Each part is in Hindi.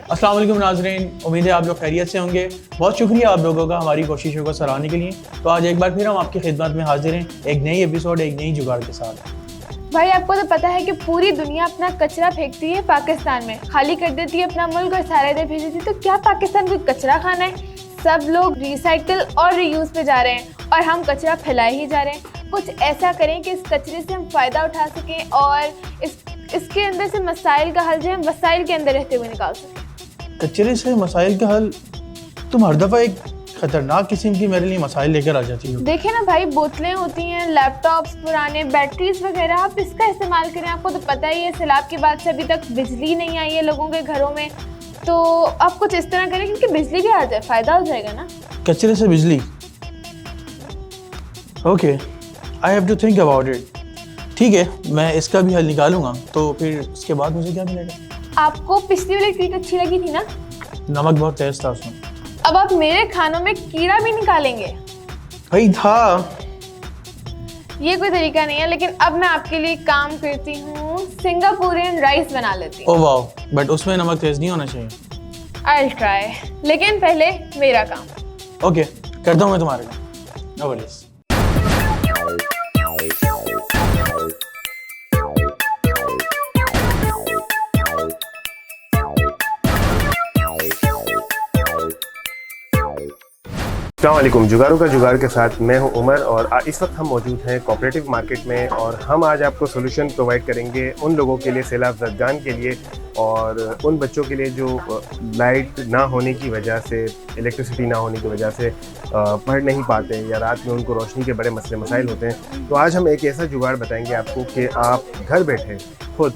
अस्सलाम वालेकुम नाज़रीन, उम्मीद है आप लोग खैरियत से होंगे। बहुत शुक्रिया आप लोगों का हमारी कोशिशों को सराहने के लिए। तो आज एक बार फिर हम आपकी खिदमत में हाजिर हैं एक नई एपिसोड, एक नई जुगाड़ के साथ। भाई आपको तो पता है कि पूरी दुनिया अपना कचरा फेंकती है पाकिस्तान में, खाली कर देती है अपना मुल्क और सारे इधर भेज देती है। तो क्या पाकिस्तान को कचरा खाना है? सब लोग रिसाइकिल और रीयूज़ पे जा रहे हैं और हम कचरा फैलाए ही जा रहे हैं। कुछ ऐसा करें कि इस कचरे से हम फ़ायदा उठा सकें और इसके अंदर से मसाइल का हल जो है वसाइल के अंदर रहते हुए निकाल सकें। कचरे से मसाइल का हल? तुम हर दफ़ा एक ख़तरनाक किस्म की मेरे लिए मसाइल लेकर आ जाती हो। देखिए ना भाई, बोतलें होती हैं, लैपटॉप्स पुराने, बैटरीज वगैरह, आप इसका इस्तेमाल करें। आपको तो पता ही है सैलाब के बाद से अभी तक बिजली नहीं आई है लोगों के घरों में, तो आप कुछ इस तरह करें क्योंकि बिजली भी आ जाए, फ़ायदा हो जाएगा ना। कचरे से बिजली? Okay, I have to think about it. ठीक है, मैं इसका भी हल निकालूंगा। तो फिर उसके बाद मुझे क्या मिलेगा? आपको पिछली वाली ट्रीट अच्छी लगी थी ना? नमक बहुत तेज था उसमें। अब आप मेरे खानों में कीड़ा भी निकालेंगे? भाई था। ये कोई तरीका नहीं है, लेकिन अब मैं आपके लिए काम करती हूँ, सिंगापुरियन राइस बना लेती हूँ। ओह वाह, बट उसमें नमक तेज नहीं होना चाहिए। I'll try, लेकिन पहले मेरा काम। ओके, करता हूँ मैं तुम्हारे काम। No worries. अस्सलामुअलैकुम, जुगाड़ों का जुगाड़ के साथ मैं हूं उमर और इस वक्त हम मौजूद हैं कोऑपरेटिव मार्केट में और हम आज आपको सोल्यूशन प्रोवाइड करेंगे उन लोगों के लिए, सैलाब ज़दगान के लिए और उन बच्चों के लिए जो लाइट ना होने की वजह से, इलेक्ट्रिसिटी ना होने की वजह से पढ़ नहीं पाते या रात में उनको रोशनी के बड़े मसले मसाइल होते हैं। तो आज हम एक ऐसा जुगाड़ बताएंगे आपको कि आप घर बैठे खुद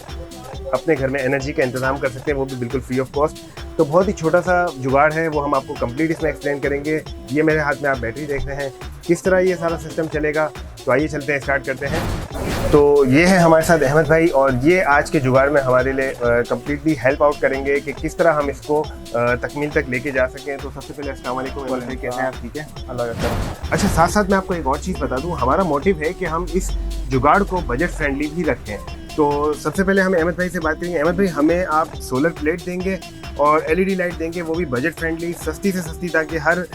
अपने घर में एनर्जी का इंतज़ाम कर सकते हैं, वो भी बिल्कुल फ्री ऑफ कॉस्ट। तो बहुत ही छोटा सा जुगाड़ है, वो हम आपको कंप्लीट इसमें एक्सप्लेन करेंगे। ये मेरे हाथ में आप बैटरी देख रहे हैं, किस तरह ये सारा सिस्टम चलेगा। तो आइए चलते हैं, स्टार्ट करते हैं। तो ये है हमारे साथ अहमद भाई और ये आज के जुगाड़ में हमारे लिए कम्प्लीटली हेल्प आउट करेंगे कि किस तरह हम इसको तकमील तक लेके जा सकें। तो सबसे पहले अस्सलाम वालेकुम अहमद भाई, कैसे हैं आप? ठीक है, अल्लाह का। अच्छा, साथ साथ मैं आपको एक और चीज़ बता दूँ, हमारा मोटिव है कि हम इस जुगाड़ को बजट फ्रेंडली भी रखें। तो सबसे पहले हमें अहमद भाई से बात करेंगे। अहमद भाई, हमें आप सोलर प्लेट देंगे और एलईडी लाइट देंगे, वो भी बजट फ्रेंडली, सस्ती से सस्ती, ताकि हर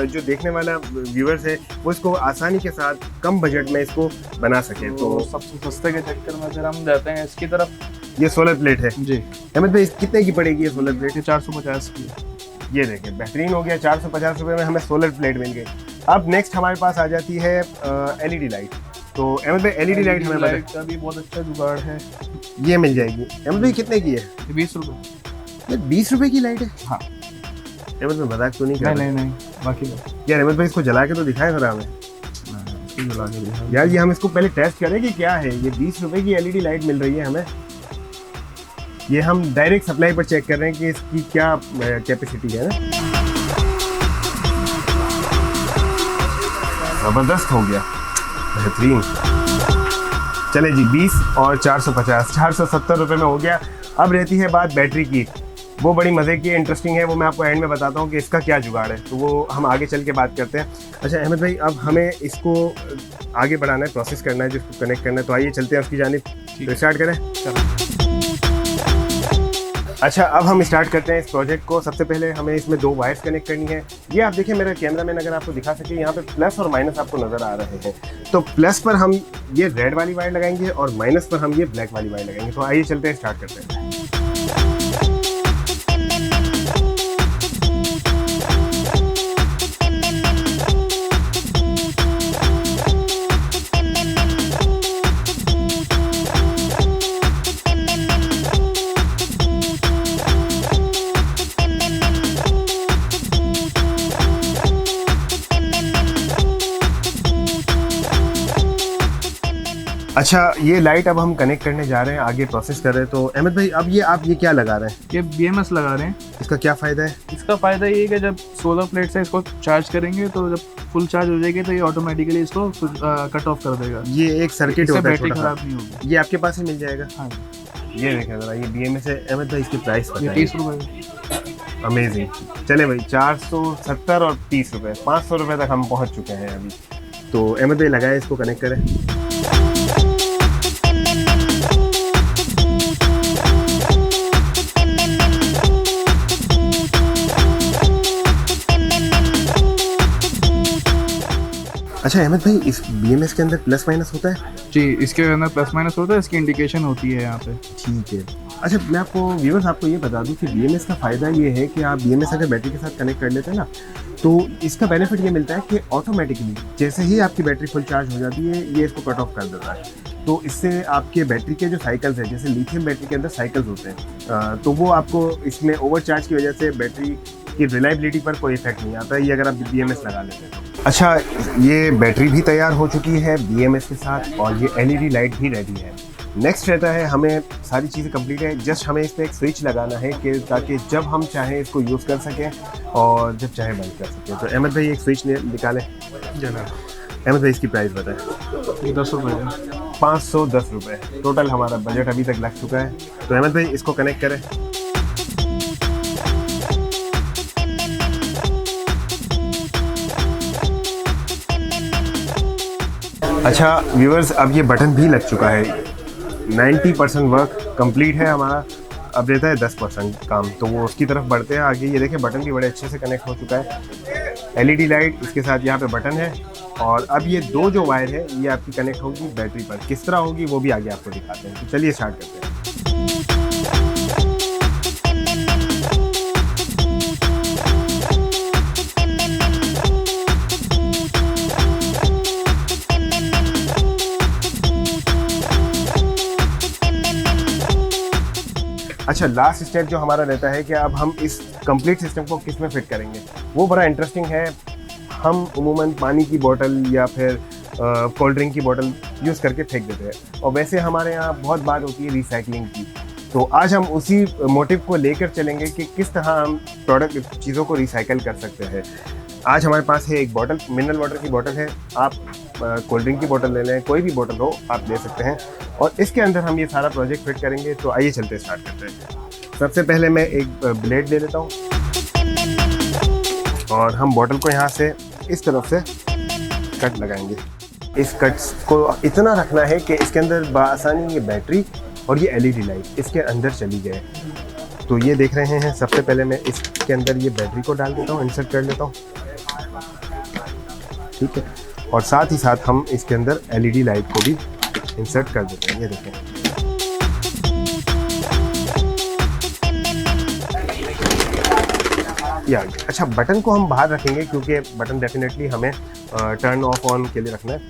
जो देखने वाला व्यूअर्स है वो इसको आसानी के साथ कम बजट में इसको बना सके। तो सबसे सस्ते के चक्कर में अगर हम जाते हैं इसकी तरफ, ये सोलर प्लेट है जी अहमद भाई, कितने की पड़ेगी ये सोलर प्लेट? 450 की। ये देखिए, बेहतरीन हो गया, 450 रुपये में हमें सोलर प्लेट मिल गई। अब नेक्स्ट हमारे पास आ जाती है एलईडी लाइट। तो अहमद भाई, एलईडी लाइट हमें लाइट का भी बहुत अच्छा जुगाड़ है, ये मिल जाएगी। अहमद भाई, कितने की है? 20 रुपये। 20 रुपए की लाइट है? हाँ। अहमद भाई मजाक तो नहीं कर रहे? नहीं, बाकी यार अहमद भाई, इसको जला के तो दिखाए जरा हमें यार। ये हम इसको पहले टेस्ट करें कि क्या है। ये 20 रुपए की एलईडी लाइट मिल रही है हमें। ये हम डायरेक्ट सप्लाई पर चेक कर रहे हैं कि इसकी क्या कैपेसिटी है ना। जबरदस्त हो गया, बेहतरीन। चले जी, 20 और 450, 470 रुपये में हो गया। अब रहती है बात बैटरी की, वो बड़ी मज़े की, इंटरेस्टिंग है, वो मैं आपको एंड में बताता हूँ कि इसका क्या जुगाड़ है। तो वो हम आगे चल के बात करते हैं। अच्छा अहमद भाई, अब हमें इसको आगे बढ़ाना है, प्रोसेस करना है, जिसको कनेक्ट करना है। तो आइए चलते हैं उसकी जानिब। तो स्टार्ट करें। अच्छा, अब हम स्टार्ट करते हैं इस प्रोजेक्ट को। सबसे पहले हमें इसमें 2 वायर्स कनेक्ट करनी है। ये आप देखिए, मेरा कैमरा मैन अगर आपको दिखा सके, यहाँ पे प्लस और माइनस आपको नज़र आ रहे हैं। तो प्लस पर हम ये रेड वाली वायर लगाएंगे और माइनस पर हम ये ब्लैक वाली वायर लगाएंगे। तो आइए चलते हैं, स्टार्ट करते हैं। अच्छा, ये लाइट अब हम कनेक्ट करने जा रहे हैं, आगे प्रोसेस कर रहे हैं। तो अहमद भाई, अब ये आप क्या लगा रहे हैं? ये BMS लगा रहे हैं। इसका क्या फ़ायदा है? इसका फ़ायदा ये है कि जब सोलर प्लेट से इसको चार्ज करेंगे तो जब फुल चार्ज हो जाएगी तो ये ऑटोमेटिकली इसको कट ऑफ कर देगा। ये एक सर्किट होता है, बैटरी खराब नहीं होगी। ये आपके पास ही मिल जाएगा? हाँ, ये देखें ज़रा, ये BMS है। अहमद भाई, इसकी प्राइस बताइए। 30 रुपये। अमेजिंग। चले भाई, 470 और 30 रुपये, 500 रुपये तक हम पहुंच चुके हैं अभी। तो अहमद भाई लगाए, इसको कनेक्ट करें। अच्छा अहमद भाई, इस BMS के अंदर प्लस माइनस होता है? जी, इसके अंदर प्लस माइनस होता है, इसकी इंडिकेशन होती है यहाँ पे। ठीक है। अच्छा मैं आपको व्यूअर्स आपको ये बता दूं कि BMS का फ़ायदा ये है कि आप BMS अगर बैटरी के साथ कनेक्ट कर लेते हैं ना, तो इसका बेनिफिट ये मिलता है कि ऑटोमेटिकली जैसे ही आपकी बैटरी फुल चार्ज हो जाती है, ये इसको कट ऑफ कर देता है। तो इससे आपके बैटरी के जो साइकिल्स हैं, जैसे लिथियम बैटरी के अंदर साइकिल्स होते हैं, तो वो आपको इसमें ओवरचार्ज की वजह से बैटरी की रिलायबिलिटी पर कोई इफेक्ट नहीं आता है, ये अगर आप BMS लगा लेते हैं तो। अच्छा, ये बैटरी भी तैयार हो चुकी है BMS के साथ, और ये LED लाइट भी रेडी है। नेक्स्ट रहता है, हमें सारी चीज़ें कंप्लीट है, जस्ट हमें इस पर एक स्विच लगाना है कि ताकि जब हम चाहें इसको यूज़ कर सकें और जब चाहे बंद कर सकें। तो अहमद भाई एक स्विच निकालें। जनाब, अहमद भाई इसकी प्राइस बताएं। ये 10 रुपये है। 510 रुपये टोटल हमारा बजट अभी तक लग चुका है। तो अहमद भाई इसको कनेक्ट करें। अच्छा व्यूअर्स, अब ये बटन भी लग चुका है। 90% वर्क कंप्लीट है हमारा, अब रहता है 10% काम, तो वो उसकी तरफ बढ़ते हैं आगे। ये देखें बटन भी बड़े अच्छे से कनेक्ट हो चुका है। LED लाइट, इसके साथ यहाँ पे बटन है, और अब ये दो जो वायर है ये आपकी कनेक्ट होगी बैटरी पर। किस तरह होगी वो भी आगे आपको दिखाते हैं। तो चलिए स्टार्ट करते हैं। अच्छा लास्ट स्टेप जो हमारा रहता है कि अब हम इस कंप्लीट सिस्टम को किस में फिट करेंगे, वो बड़ा इंटरेस्टिंग है। हम उमूमन पानी की बोतल या फिर कोल्ड ड्रिंक की बोतल यूज़ करके फेंक देते हैं, और वैसे हमारे यहाँ बहुत बात होती है रिसाइकलिंग की। तो आज हम उसी मोटिव को लेकर चलेंगे कि किस तरह हम प्रोडक्ट चीज़ों को रिसाइकल कर सकते हैं। आज हमारे पास है एक बोतल, मिनरल वाटर की बोतल है। आप कोल्ड ड्रिंक की बोतल ले लें, कोई भी बोतल हो आप ले सकते हैं, और इसके अंदर हम ये सारा प्रोजेक्ट फिट करेंगे। तो आइए चलते स्टार्ट करते हैं। सबसे पहले मैं एक ब्लेड ले लेता हूँ, और हम बोतल को यहाँ से इस तरफ से कट लगाएंगे। इस कट्स को इतना रखना है कि इसके अंदर बआसानी ये बैटरी और ये LED लाइट इसके अंदर चली जाए। तो ये देख रहे हैं, सबसे पहले मैं इसके अंदर ये बैटरी को डाल देता हूँ, इंसर्ट कर लेता हूँ, ठीक है। और साथ ही साथ हम इसके अंदर LED लाइट को भी इंसर्ट कर देते हैं। ये देखें, या अच्छा बटन को हम बाहर रखेंगे क्योंकि बटन डेफिनेटली हमें टर्न ऑफ ऑन के लिए रखना है।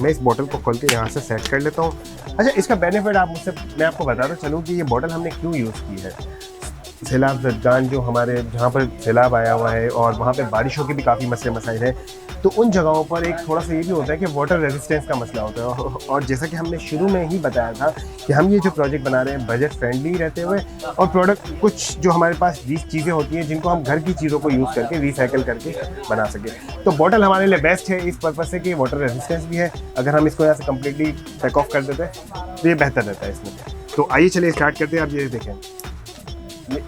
मैं इस बोतल को खोल के यहाँ से सेट कर लेता हूँ। अच्छा इसका बेनिफिट मैं आपको बताता चलूँ कि ये बोतल हमने क्यों यूज़ की है। सैलाब ज़दगान जो हमारे जहाँ पर सैलाब आया हुआ है और वहाँ पे बारिशों के भी काफ़ी मसले मसाइल हैं, तो उन जगहों पर एक थोड़ा सा ये भी होता है कि वाटर रेजिस्टेंस का मसला होता है। और जैसा कि हमने शुरू में ही बताया था कि हम ये जो प्रोजेक्ट बना रहे हैं बजट फ्रेंडली रहते हुए, और प्रोडक्ट कुछ जो हमारे पास चीज़ें होती हैं जिनको हम घर की चीज़ों को यूज़ करके रिसाइकिल करके बना सकें। तो बॉटल हमारे लिए बेस्ट है इस पर्पज़ से कि वाटर रेजिस्टेंस भी है। अगर हम इसको यहाँ से कम्प्लीटली टेक ऑफ कर देते हैं तो ये बेहतर रहता है इसमें। तो आइए चलिए स्टार्ट करते हैं। अब ये देखें,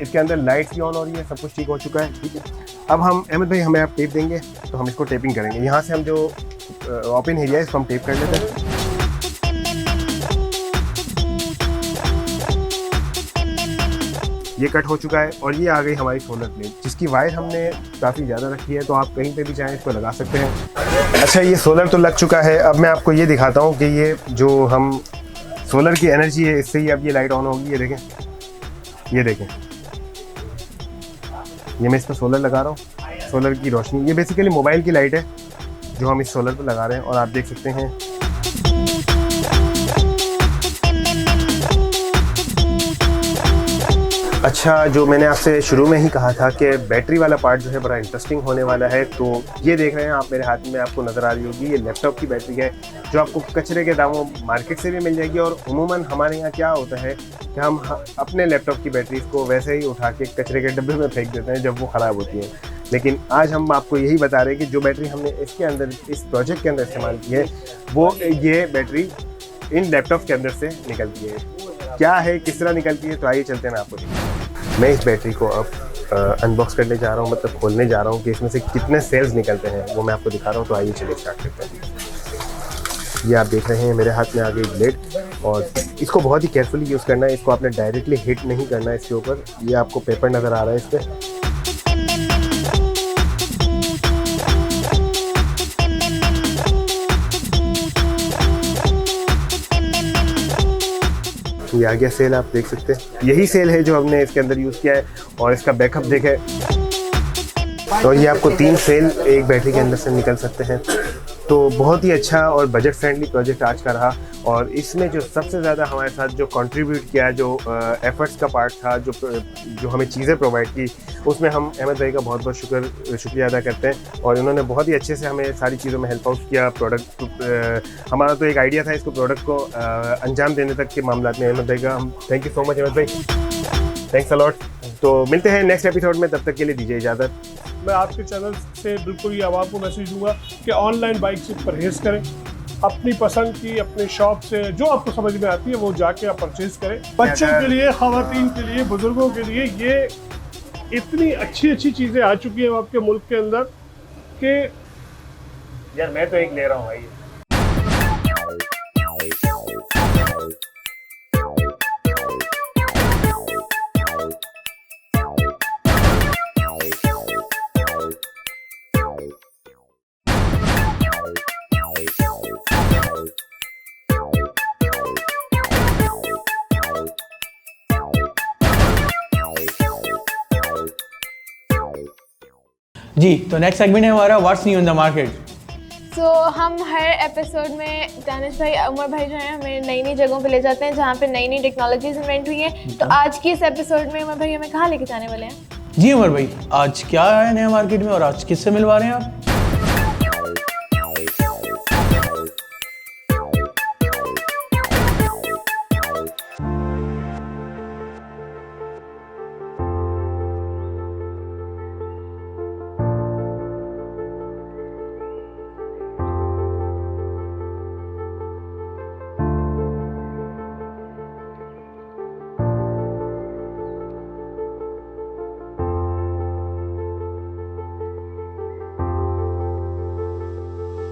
इसके अंदर लाइट्स भी ऑन हो रही है, सब कुछ ठीक हो चुका है, ठीक है। अब हम अहमद भाई हमें आप टेप देंगे तो हम इसको टेपिंग करेंगे। यहाँ से हम जो ओपन एरिया है इसको हम टेप कर लेते हैं। ये कट हो चुका है, और ये आ गई हमारी सोलर प्लेट जिसकी वायर हमने काफ़ी ज़्यादा रखी है, तो आप कहीं पे भी चाहें इसको लगा सकते हैं। अच्छा ये सोलर तो लग चुका है। अब मैं आपको ये दिखाता हूँ कि ये जो हम सोलर की एनर्जी है इससे ही अब ये लाइट ऑन होगी। ये देखें, ये देखें, ये मैं इस पर सोलर लगा रहा हूँ। सोलर की रोशनी, ये बेसिकली मोबाइल की लाइट है जो हम इस सोलर पर लगा रहे हैं, और आप देख सकते हैं अच्छा जो मैंने आपसे शुरू में ही कहा था कि बैटरी वाला पार्ट जो है बड़ा इंटरेस्टिंग होने वाला है। तो ये देख रहे हैं आप मेरे हाथ में, आपको नज़र आ रही होगी, ये लैपटॉप की बैटरी है जो आपको कचरे के दामों मार्केट से भी मिल जाएगी। और उमूमन हमारे यहाँ क्या होता है कि हम अपने लैपटॉप की बैटरी को वैसे ही उठा के कचरे के डब्बे में फेंक देते हैं जब वो ख़राब होती है। लेकिन आज हम आपको यही बता रहे हैं कि जो बैटरी हमने इसके अंदर इस प्रोजेक्ट के अंदर इस्तेमाल की है वो ये बैटरी इन लैपटॉप के अंदर से निकलती है। क्या है, किस तरह निकलती है, तो आइए चलते हैं, मैं आपको दिखाता हूं। मैं इस बैटरी को अब अनबॉक्स करने जा रहा हूँ, मतलब खोलने जा रहा हूँ कि इसमें से कितने सेल्स निकलते हैं वो मैं आपको दिखा रहा हूँ। तो आइए चलिए स्टार्ट करते हैं। ये आप देख रहे हैं मेरे हाथ में आ गई ब्लेड, और इसको बहुत ही केयरफुली यूज़ करना है। इसको आपने डायरेक्टली हिट नहीं करना है इसके ऊपर। ये आपको पेपर नज़र आ रहा है इस पर। ये आ गया सेल, आप देख सकते हैं यही सेल है जो हमने इसके अंदर यूज़ किया है और इसका बैकअप देखें तो ये आपको 3 सेल एक बैटरी के अंदर से निकल सकते हैं। तो बहुत ही अच्छा और बजट फ्रेंडली प्रोजेक्ट आज का रहा और इसमें जो सबसे ज़्यादा हमारे साथ जो कंट्रीब्यूट किया, जो एफर्ट्स का पार्ट था, जो हमें चीज़ें प्रोवाइड की, उसमें हम अहमद भाई का बहुत बहुत शुक्रिया अदा करते हैं और इन्होंने बहुत ही अच्छे से हमें सारी चीज़ों में हेल्प आउट किया। प्रोडक्ट हमारा तो एक आइडिया था इसको प्रोडक्ट को अंजाम देने तक के मामला में अहमद भाई का हम thank you so much Ahmed भाई, थैंक्स अ लॉट। तो मिलते हैं नेक्स्ट एपिसोड में, तब तक के लिए दीजिए इजाज़त। मैं आपके चैनल से बिल्कुल ये आवाम को मैसेज दूंगा कि ऑनलाइन बाइक से परहेज़ करें, अपनी पसंद की अपने शॉप से जो आपको समझ में आती है वो जाके आप परचेज़ करें। बच्चों के लिए, ख़वातीन के लिए, बुज़ुर्गों के लिए ये इतनी अच्छी चीज़ें आ चुकी हैं आपके मुल्क के अंदर कि यार मैं तो एक ले रहा हूँ भाई। जी, तो नेक्स्ट सेगमेंट है हमारा what's new in the market. तो हम हर एपिसोड में दानिश भाई, उमर भाई जो है हमें नई नई जगहों पे ले जाते हैं जहाँ पे नई नई टेक्नोलॉजीज इन्वेंट हुई हैं। तो आज की इस एपिसोड में उमर भाई हमें कहाँ लेके जाने वाले हैं? जी उमर भाई, आज क्या है नया मार्केट में और आज किससे मिलवा रहे हैं आप?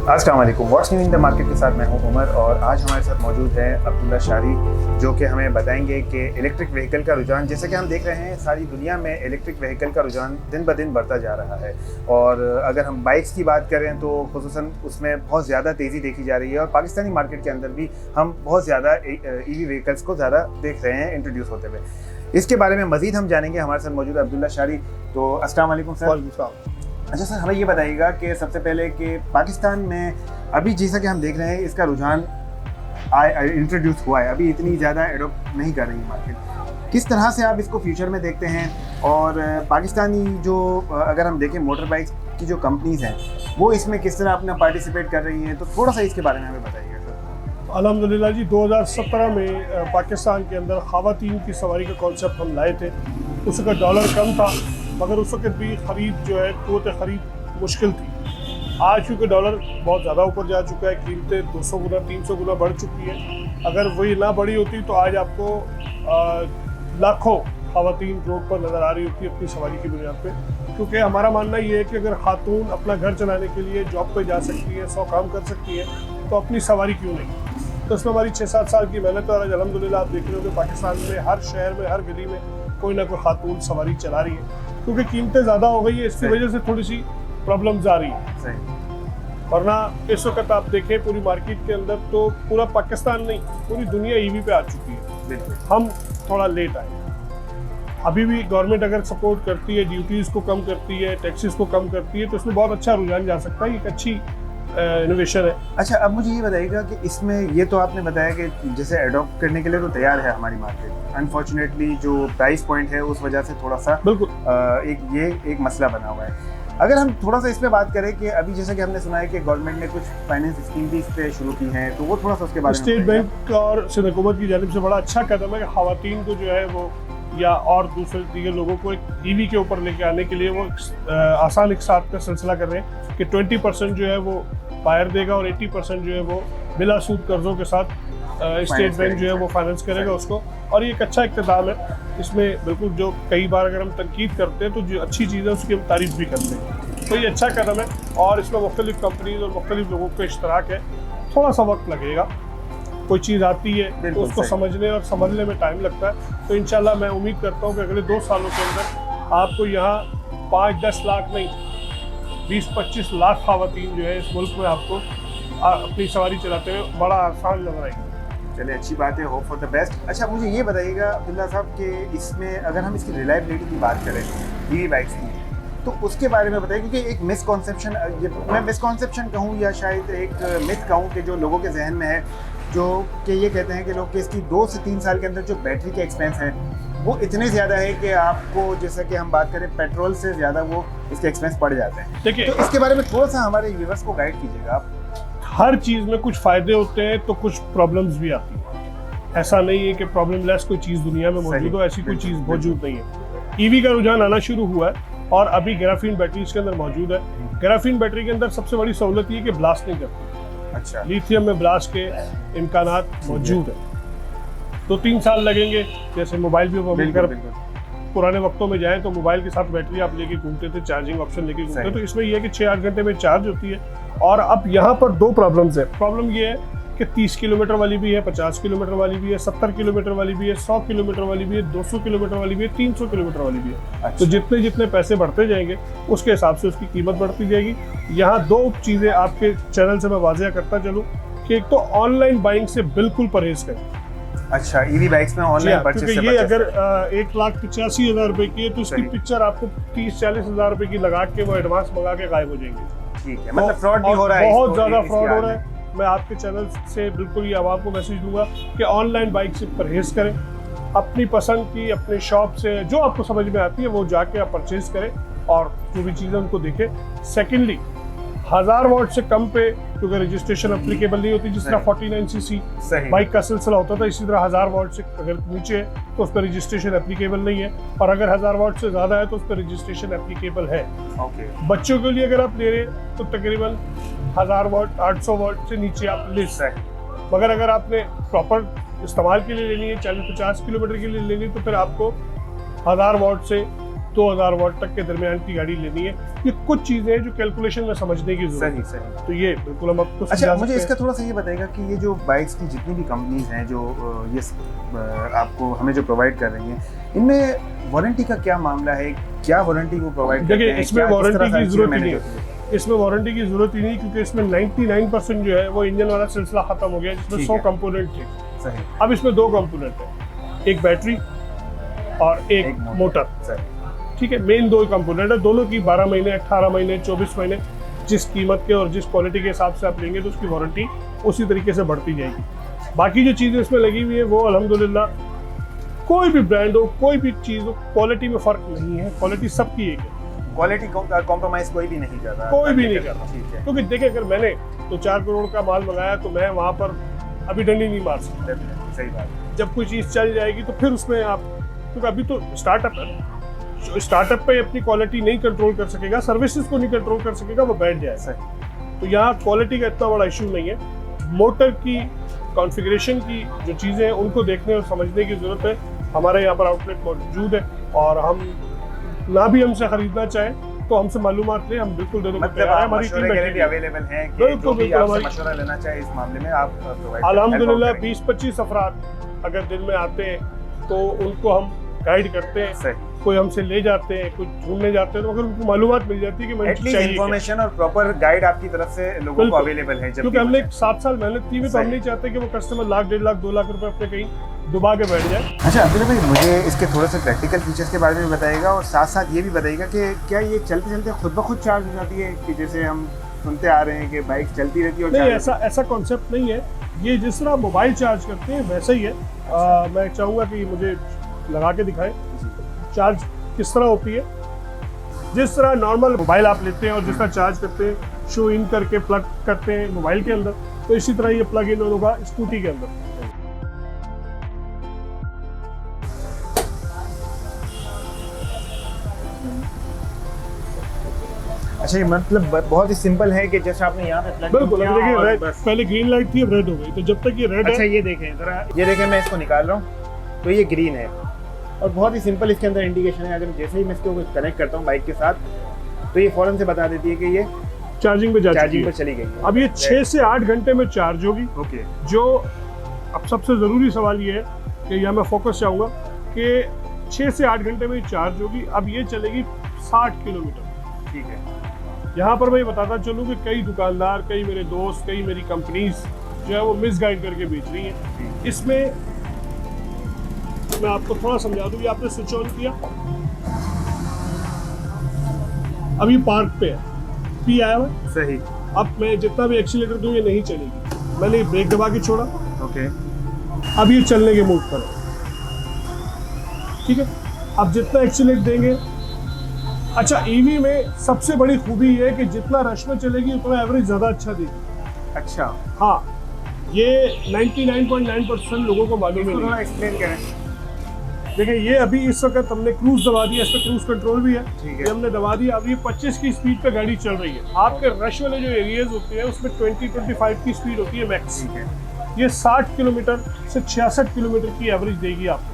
अस्सलाम वालेकुम, what's new in the market के साथ मैं हूं उमर और आज हमारे साथ मौजूद है अब्दुल्ला शारी, जो कि हमें बताएंगे कि इलेक्ट्रिक व्हीकल का रुझान, जैसे कि हम देख रहे हैं सारी दुनिया में इलेक्ट्रिक व्हीकल का रुझान दिन ब दिन बढ़ता जा रहा है। और अगर हम बाइक्स की बात करें तो खुसूसन उसमें बहुत ज़्यादा तेज़ी देखी जा रही है और पाकिस्तानी मार्केट के अंदर भी हम बहुत ज़्यादा EV व्हीकल्स को ज़्यादा देख रहे हैं इंट्रोड्यूस होते हुए। इसके बारे में मज़ीद हम जानेंगे। हमारे साथ मौजूद है अब्दुल्ला शारी। तो अस्सलाम वालेकुम सर। अच्छा सर, हमें ये बताइएगा कि सबसे पहले कि पाकिस्तान में अभी जैसा कि हम देख रहे हैं इसका रुझान इंट्रोड्यूस हुआ है, अभी इतनी ज़्यादा एडोप्ट नहीं कर रही है मार्केट। किस तरह से आप इसको फ्यूचर में देखते हैं और पाकिस्तानी जो अगर हम देखें मोटर बाइक्स की जो कंपनीज़ हैं वो इसमें किस तरह अपना पार्टिसिपेट कर रही हैं, तो थोड़ा सा इसके बारे में हमें बताइएगा सर। अल्हम्दुलिल्लाह जी, 2017 में पाकिस्तान के अंदर ख़वातीन की सवारी का कॉन्सेप्ट हम लाए थे। उसका डॉलर कम था मगर उस वक्त भी ख़रीद जो है क़ुव्वत ख़रीद मुश्किल थी। आज चूँकि डॉलर बहुत ज़्यादा ऊपर जा चुका है, कीमतें 200 गुना 300 गुना बढ़ चुकी हैं। अगर वही ना बढ़ी होती तो आज आपको लाखों ख़वातीन रोड पर नज़र आ रही होती अपनी सवारी की बुनियाद पे। क्योंकि हमारा मानना ये है कि अगर खातून अपना घर चलाने के लिए जॉब पे जा सकती है, 100 काम कर सकती है, तो अपनी सवारी क्यों नहीं। तो इसमें हमारी 6-7 साल की मेहनत है और आज अल्हम्दुलिल्लाह आप देख रहे हो कि पाकिस्तान में हर शहर में, हर गली में कोई ना कोई खातून सवारी चला रही है। क्योंकि कीमतें ज़्यादा हो गई है, इसकी वजह से थोड़ी सी प्रॉब्लम्स आ रही है। वरना इस वक्त आप देखें पूरी मार्केट के अंदर तो पूरा पाकिस्तान नहीं, पूरी दुनिया EV पे आ चुकी है। हम थोड़ा लेट आए। अभी भी गवर्नमेंट अगर सपोर्ट करती है, ड्यूटीज़ को कम करती है, टैक्सेस को कम करती है, तो इसमें बहुत अच्छा रुझान जा सकता है। एक अच्छी इनोवेशन है। अच्छा, अब मुझे ये बताइएगा कि इसमें ये तो आपने बताया कि जैसे अडॉप्ट करने के लिए तो तैयार है हमारी मार्केट, अनफॉर्चुनेटली जो प्राइस पॉइंट है उस वजह से थोड़ा सा बिल्कुल एक मसला बना हुआ है। अगर हम थोड़ा सा इस पे बात करें कि अभी जैसे कि हमने सुना है कि गवर्नमेंट ने कुछ फाइनेंस स्कीम भी इस पे शुरू की है, तो वो थोड़ा सा उसके बारे में। स्टेट बैंक और सिंध हुकूमत की जानिब से बड़ा अच्छा कदम है कि ख़वातीन को जो है वो या और दूसरे दीगर लोगों को एक EV के ऊपर लेके आने के लिए वो आसान एक साथ का सिलसिला कर रहे हैं कि 20% जो है वो बायर देगा और 80% जो है वो बिला सूद कर्जों के साथ स्टेट बैंक जो है वो फाइनेंस करेगा उसको। और ये एक अच्छा इक़्तिदाम है। इसमें बिल्कुल जो कई बार अगर हम तनकीद करते हैं तो जो अच्छी चीज़ है उसकी हम तारीफ़ भी करते हैं। तो ये अच्छा कदम है और इसमें मुख्तलिफ़ कंपनीज और मुख्तलिफ़ लोगों का इश्तराक है। थोड़ा सा वक्त लगेगा, कोई चीज़ आती है तो उसको समझने और समझने में टाइम लगता है। तो इंशाल्लाह मैं उम्मीद करता हूँ कि अगले 2 सालों के अंदर आपको यहाँ 5-10 लाख नहीं 20-25 लाख ख़वातीन जो है इस मुल्क में आपको अपनी सवारी चलाते हुए बड़ा आसान नजर आएगी। चलिए अच्छी बात है, होप फॉर द बेस्ट। अच्छा मुझे ये बताइएगा अब्दुल्ला साहब कि इसमें अगर हम इसकी रिलायबिलिटी की बात करें ईवी बाइक्स की, तो उसके बारे में बताइए, क्योंकि एक मिसकॉन्सेप्शन, मैं मिसकॉन्सेप्शन कहूँ या शायद एक मिथ कहूँ कि जो लोगों के जहन में है, जो कि ये कहते हैं कि लोग कि इसकी 2 से 3 साल के अंदर जो बैटरी के एक्सपेंस हैं वो इतने ज़्यादा है कि आपको, जैसा कि हम बात करें पेट्रोल से ज़्यादा वो इसके एक्सपेंस पड़ जाते हैं। देखिए, तो इसके बारे में थोड़ा सा हमारे व्यूअर्स को गाइड कीजिएगा आप। हर चीज़ में कुछ फ़ायदे होते हैं तो कुछ प्रॉब्लम्स भी आती हैं। ऐसा नहीं है कि प्रॉब्लम लेस कोई चीज़ दुनिया में मौजूद हो, ऐसी कोई चीज़ मौजूद नहीं है। ईवी का रुझान आना शुरू हुआ है और अभी ग्राफीन बैटरी इसके अंदर मौजूद है। ग्राफीन बैटरी के अंदर सबसे बड़ी सहूलत ये कि ब्लास्ट नहीं करती। अच्छा, लिथियम में ब्लास्ट के इम्कानात मौजूद है। तो 3 साल लगेंगे, जैसे मोबाइल भी बिल्कुल पुराने वक्तों में जाएं तो मोबाइल के साथ बैटरी आप लेके घूमते थे, चार्जिंग ऑप्शन लेके घूमते, सही। तो इसमें यह है कि 6-8 घंटे में चार्ज होती है। और अब यहाँ पर 2 प्रॉब्लम्स है। प्रॉब्लम ये है कि 30 किलोमीटर वाली भी है, 50 किलोमीटर वाली भी है, 70 किलोमीटर वाली भी है, 100 किलोमीटर वाली भी है, 200 किलोमीटर वाली भी है, 300 किलोमीटर वाली भी है। अच्छा। तो जितने जितने पैसे बढ़ते जाएंगे उसके हिसाब से उसकी कीमत बढ़ती जाएगी। यहाँ 2 चीज़ें आपके चैनल से मैं वाज़ेह करता चलूँ कि एक तो ऑनलाइन बाइंग से बिल्कुल परहेज करें। अच्छा, ईवी बाइक्स में ऑनलाइन परचेज से क्योंकि ये बचा अगर सकते 1,85,000 रुपए की है तो उसकी सही। पिक्चर आपको 30-40 हज़ार रुपए की लगा के वो एडवांस मंगा के गायब हो जाएंगे। हैं। ठीक है, मतलब फ्रॉड भी हो रहा है, बहुत इसको- ज्यादा इसकी फ्रॉड हो आड़ रहा में। है। मैं आपके चैनल से बिल्कुल ये आवाम को मैसेज दूंगा कि ऑनलाइन बाइक से परहेज करें। अपनी पसंद की अपने शॉप से जो आपको समझ में आती है वो जाके आप परचेज करें और जो भी चीज़ें उनको देखें। सेकेंडली, 1000 वॉट से कम पे क्योंकि रजिस्ट्रेशन एप्लीकेबल नहीं होती, जिस तरह 49cc सही बाइक का सिलसिला होता था, इसी तरह 1000 वॉट से अगर नीचे है तो उस पर रजिस्ट्रेशन एप्लीकेबल नहीं है, और अगर 1000 वॉट से ज़्यादा है तो उस पर रजिस्ट्रेशन एप्लीकेबल है। ओके, बच्चों के लिए अगर आप ले रहे हैं तो तकरीबन 1000 वॉट 800 वॉट से नीचे आप ले सकते हैं। सही मगर अगर आपने प्रॉपर इस्तेमाल के लिए लेनी है, 40-50 किलोमीटर के लिए लेनी है, तो फिर आपको 1000 वॉट से 2000 वॉट तक के दरमियान की गाड़ी लेनी है। ये कुछ चीज़ें हैं जो कैलकुलेशन में समझने की जरूरत है। सही तो ये बिल्कुल हम आपको अच्छा, समझा मुझे सकते इसका हैं। थोड़ा सा ये बताइएगा कि ये जो बाइक्स की जितनी भी कंपनीज हैं जो ये आपको हमें जो प्रोवाइड कर रही हैं, इनमें वारंटी का क्या मामला है? क्या वारंटी वो प्रोवाइड करते देखिए, हैं? इसमें क्या- किस तरह वारंटी की सारी चीज़ें जरूरत ही manage नहीं होती हैं? है। इसमें वारंटी की जरूरत ही नहीं, क्योंकि इसमें 99% जो है वो इंजन वाला सिलसिला खत्म हो गया, जिसमें ठीक 100 है। कंपोनेंट थे। सही, अब इसमें 2 कंपोनेंट है, एक बैटरी और एक एक मोटर। सही, ठीक है, मेन 2 कंपोनेंट है। दोनों की 12 महीने, 18 महीने, 24 महीने, जिस कीमत के और जिस क्वालिटी के हिसाब से आप लेंगे तो उसकी वारंटी उसी तरीके से बढ़ती जाएगी। बाकी जो चीज़ें इसमें लगी हुई है वो अल्हम्दुलिल्लाह, कोई भी ब्रांड हो, कोई भी चीज़ हो, क्वालिटी में फ़र्क नहीं है, क्वालिटी सबकी एक है, क्वालिटी कॉम्प्रोमाइज कोई भी नहीं कर रहा, कोई भी नहीं कर रहा। ठीक है, क्योंकि देखिए, अगर मैंने तो 4 करोड़ का माल मंगाया तो मैं वहाँ पर अभी डंडी नहीं मार सकता। Definitely, सही बात है। जब कोई चीज़ चल जाएगी तो फिर उसमें आप, क्योंकि अभी तो स्टार्टअप है, जो स्टार्टअप पे अपनी क्वालिटी नहीं कंट्रोल कर सकेगा, सर्विसेज को नहीं कंट्रोल कर सकेगा, वो बैठ जाएगा। सही, तो यहाँ क्वालिटी का इतना बड़ा इशू नहीं है। मोटर की कॉन्फ़िगरेशन की जो चीज़ें हैं उनको देखने और समझने की ज़रूरत है। हमारे यहाँ पर आउटलेट मौजूद है, और हम ना भी हमसे ख़रीदना चाहें तो हमसे मालूमात लें, हम बिल्कुल देने को मतलब तैयार हैं। आप हमारी टीम मशवरे के लिए बैठी भी है। अवेलेबल हैं कि बिल्कुल, जो भी बिल्कुल, आपसे हमारी- मशवरा लेना चाहे इस मामले में आप प्रोवाइड अल्हम्दुलिल्लाह 20-25 अफराद अगर दिन में आते हैं तो उनको हम गाइड करते हैं। सही, कोई हमसे ले जाते हैं, कुछ ढूंढने जाते हैं, तो अगर उनको मालूमात मिल जाती है कि मुझे एटलीस्ट चाहिए क्या। इन्फॉर्मेशन और प्रॉपर गाइड आपकी तरफ से लोगों को बिल्कुल। अवेलेबल है। जब क्योंकि भी हमने बचे। 7 साल मेहनत की हुई, तो हम सही। नहीं चाहते कि वो कस्टमर लाख, 1.5 लाख, 2 लाख रुपए अपने कहीं डुबा के बैठ जाए। अच्छा अब्दुल्ला भाई, मुझे इसके थोड़े से प्रैक्टिकल फीचर्स के बारे में बताइएगा, और साथ साथ ये भी बताइएगा कि क्या ये चलते चलते खुद ब खुद चार्ज हो जाती है, कि जैसे हम सुनते आ रहे हैं कि बाइक चलती रहती है और नहीं, चार्ज ऐसा कॉन्सेप्ट नहीं है। ये जिस तरह मोबाइल चार्ज करते हैं वैसा ही है। मैं चाहूँगा कि मुझे लगा के दिखाएं चार्ज किस तरह होती है। जिस तरह नॉर्मल मोबाइल आप लेते हैं और जिस तरह चार्ज करते हैं, शो इन करके प्लग करते हैं मोबाइल के अंदर, तो इसी तरह ये प्लग इन होगा स्कूटी के अंदर। अच्छा, ये मतलब बहुत ही सिंपल है कि जैसे आपने यहाँ पे प्लग बिल्कुल, किया अभी देखिए और रेड, बस। पहले ग्रीन लाइट थी, अब रेड हो गई, तो जब तक ये रेड अच्छा है। ये देखें जरा, ये देखें, मैं इसको निकाल रहा हूँ तो ये ग्रीन है, और बहुत ही सिंपल इसके अंदर इंडिकेशन है। अगर जैसे ही मैं इसको कनेक्ट करता हूँ बाइक के साथ, तो ये फ़ौरन से बता देती है कि ये चार्जिंग पे जा चुकी चार्जिंग है। पर चली गई है। अब ये 6 से 8 घंटे में चार्ज होगी। ओके, जो अब सबसे ज़रूरी सवाल ये है कि यहाँ मैं फोकस चाहूँगा कि 6 से 8 घंटे में चार्ज होगी। अब ये चलेगी 60 किलोमीटर। ठीक है, यहाँ पर मैं ये बताता चलूँ कि कई दुकानदार, कई मेरे दोस्त, कई मेरी कंपनीज जो है वो मिस गाइड करके बेच रही हैं। इसमें मैं आपको थोड़ा समझा दूँ, ये आपने स्विच ऑन किया, अभी पार्क पे है, पी आया हुआ है। सही। अब मैं जितना भी एक्सीलेटर दूँ ये नहीं चलेगी, मैंने ये ब्रेक दबा के छोड़ा, ओके। अब ये चलने के मूड पर है, ठीक है। अब जितना एक्सीलेट देंगे, अच्छा ईवी में सबसे बड़ी खूबी ये है कि जितना रश में चलेगी उतना एवरेज ज़्यादा अच्छा देगी। अच्छा, हाँ, ये 99.9% लोगों को मालूम ही थोड़ा नहीं। एक्सप्लेन करें। देखिए ये अभी इस वक्त हमने क्रूज दबा दिया, इस पर क्रूज कंट्रोल भी है, ठीक है। ये हमने दबा दिया। अब ये 25 की स्पीड पे गाड़ी चल रही है। आपके रश वाले जो एरियाज होते हैं उसमें 20-25 की स्पीड होती है मैक्स। ठीक है। ये 60 किलोमीटर से 66 किलोमीटर की एवरेज देगी आपको।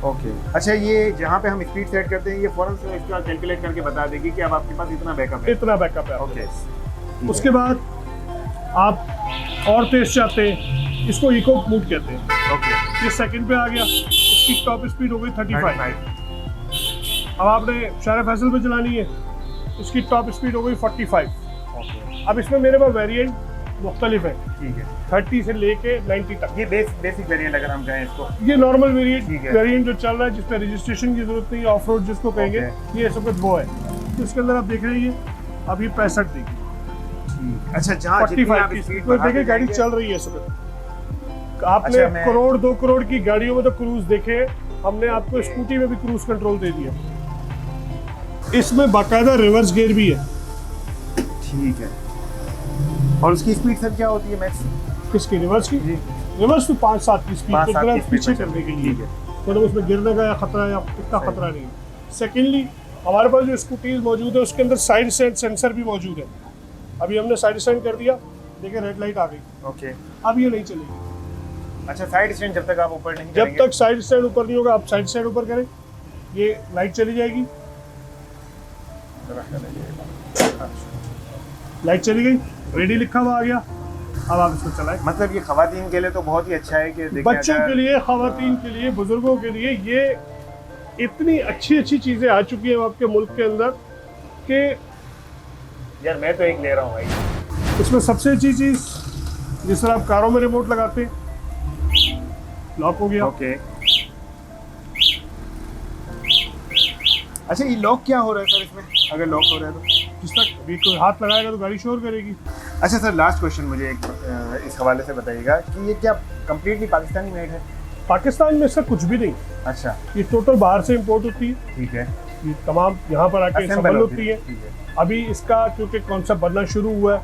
ओके। अच्छा, ये जहाँ पे हम स्पीड सेट करते हैं ये फौरन से इसका कैलकुलेट करके बता देगी कि अब आपके पास इतना बैकअप है। इतना बैकअप है आपके ओके। पास। उसके बाद आप और तेज चाहते हैं, इसको इको मूड कहते हैं। ओके। ये सेकंड पे आ गया, इसकी टॉप स्पीड हो गई 35। अब आपने शारा फैसल पे चलानी है, इसकी टॉप स्पीड हो गई 45। ओके। अब इसमें मेरे पास वेरिएंट मुख्तलिफ है, ठीक है। 30 से लेके 90 तक। ये बेसिक वेरिएंट अगर हम कहें इसको, ये नॉर्मल ठीक है। वेरिएंट जो चल रहा है जिसपे रजिस्ट्रेशन की जरूरत नहीं है, ऑफ रोड जिसको कहेंगे, ये इस वक्त वो है। तो इसके अंदर आप देख रहे हैं ये अभी 65 देगी, अच्छा जहाँ जितनी 45 आप की स्पीड स्पीड पर देखिए गाड़ी चल रही है इस वक्त। आपने अच्छा, मैं- करोड़ 2 करोड़ की गाड़ियों में तो क्रूज देखे, हमने आपको स्कूटी में भी क्रूज कंट्रोल दे दिया। इसमें बाकायदा रिवर्स गियर भी है। ठीक है। और उसकी स्पीड सर क्या होती है मैक्स? किसकी? रिवर्स की? जी। रिवर्स तो 5-7 की स्पीड, 5-7 तो की स्पीड पीछे पर करने के चलती लिए, है। ठीक है। मतलब उसमें गिरने का या खतरा या इतना सही। खतरा नहीं है। सेकेंडली हमारे पास जो स्कूटीज मौजूद है उसके अंदर साइड स्टैंड सेंसर भी मौजूद है। अभी हमने साइड स्टैंड कर दिया, देखिए रेड लाइट आ गई, ओके। अब ये नहीं चलेगी। अच्छा, साइड स्टैंड जब तक आप ऊपर नहीं जब करेंगे, तक साइड स्टैंड ऊपर नहीं होगा, आप साइड स्टैंड ऊपर करें, ये लाइट चली जाएगी, लाइट चली गई, रेडी लिखा हुआ आ गया। अब आप इसको चलाएं। मतलब ये खवातीन के लिए तो बहुत ही अच्छा है कि देखिए बच्चों अगर- के लिए, खवातीन के लिए, बुजुर्गों के लिए ये इतनी अच्छी अच्छी चीजें आ चुकी हैं आपके मुल्क के अंदर कि यार मैं तो एक ले रहा हूँ भाई। इसमें सबसे अच्छी चीज, जिस तरह आप कारों में रिमोट लगाते हैं, लॉक हो गया। ओके। अच्छा, ये लॉक क्या हो रहा है सर इसमें, अगर लॉक हो रहा है तो? जिस तक अभी कोई हाथ लगाएगा तो गाड़ी शोर करेगी। अच्छा सर, लास्ट क्वेश्चन मुझे एक इस हवाले से बताइएगा कि ये क्या कम्प्लीटली पाकिस्तानी मेड है? पाकिस्तान में इसका कुछ भी नहीं, अच्छा, ये टोटल बाहर से इंपोर्ट होती है। ठीक है। ये तमाम यहाँ पर आके Assemble असम्बल होती है। ठीक है। अभी इसका क्योंकि कॉन्सेप्ट बनना शुरू हुआ है,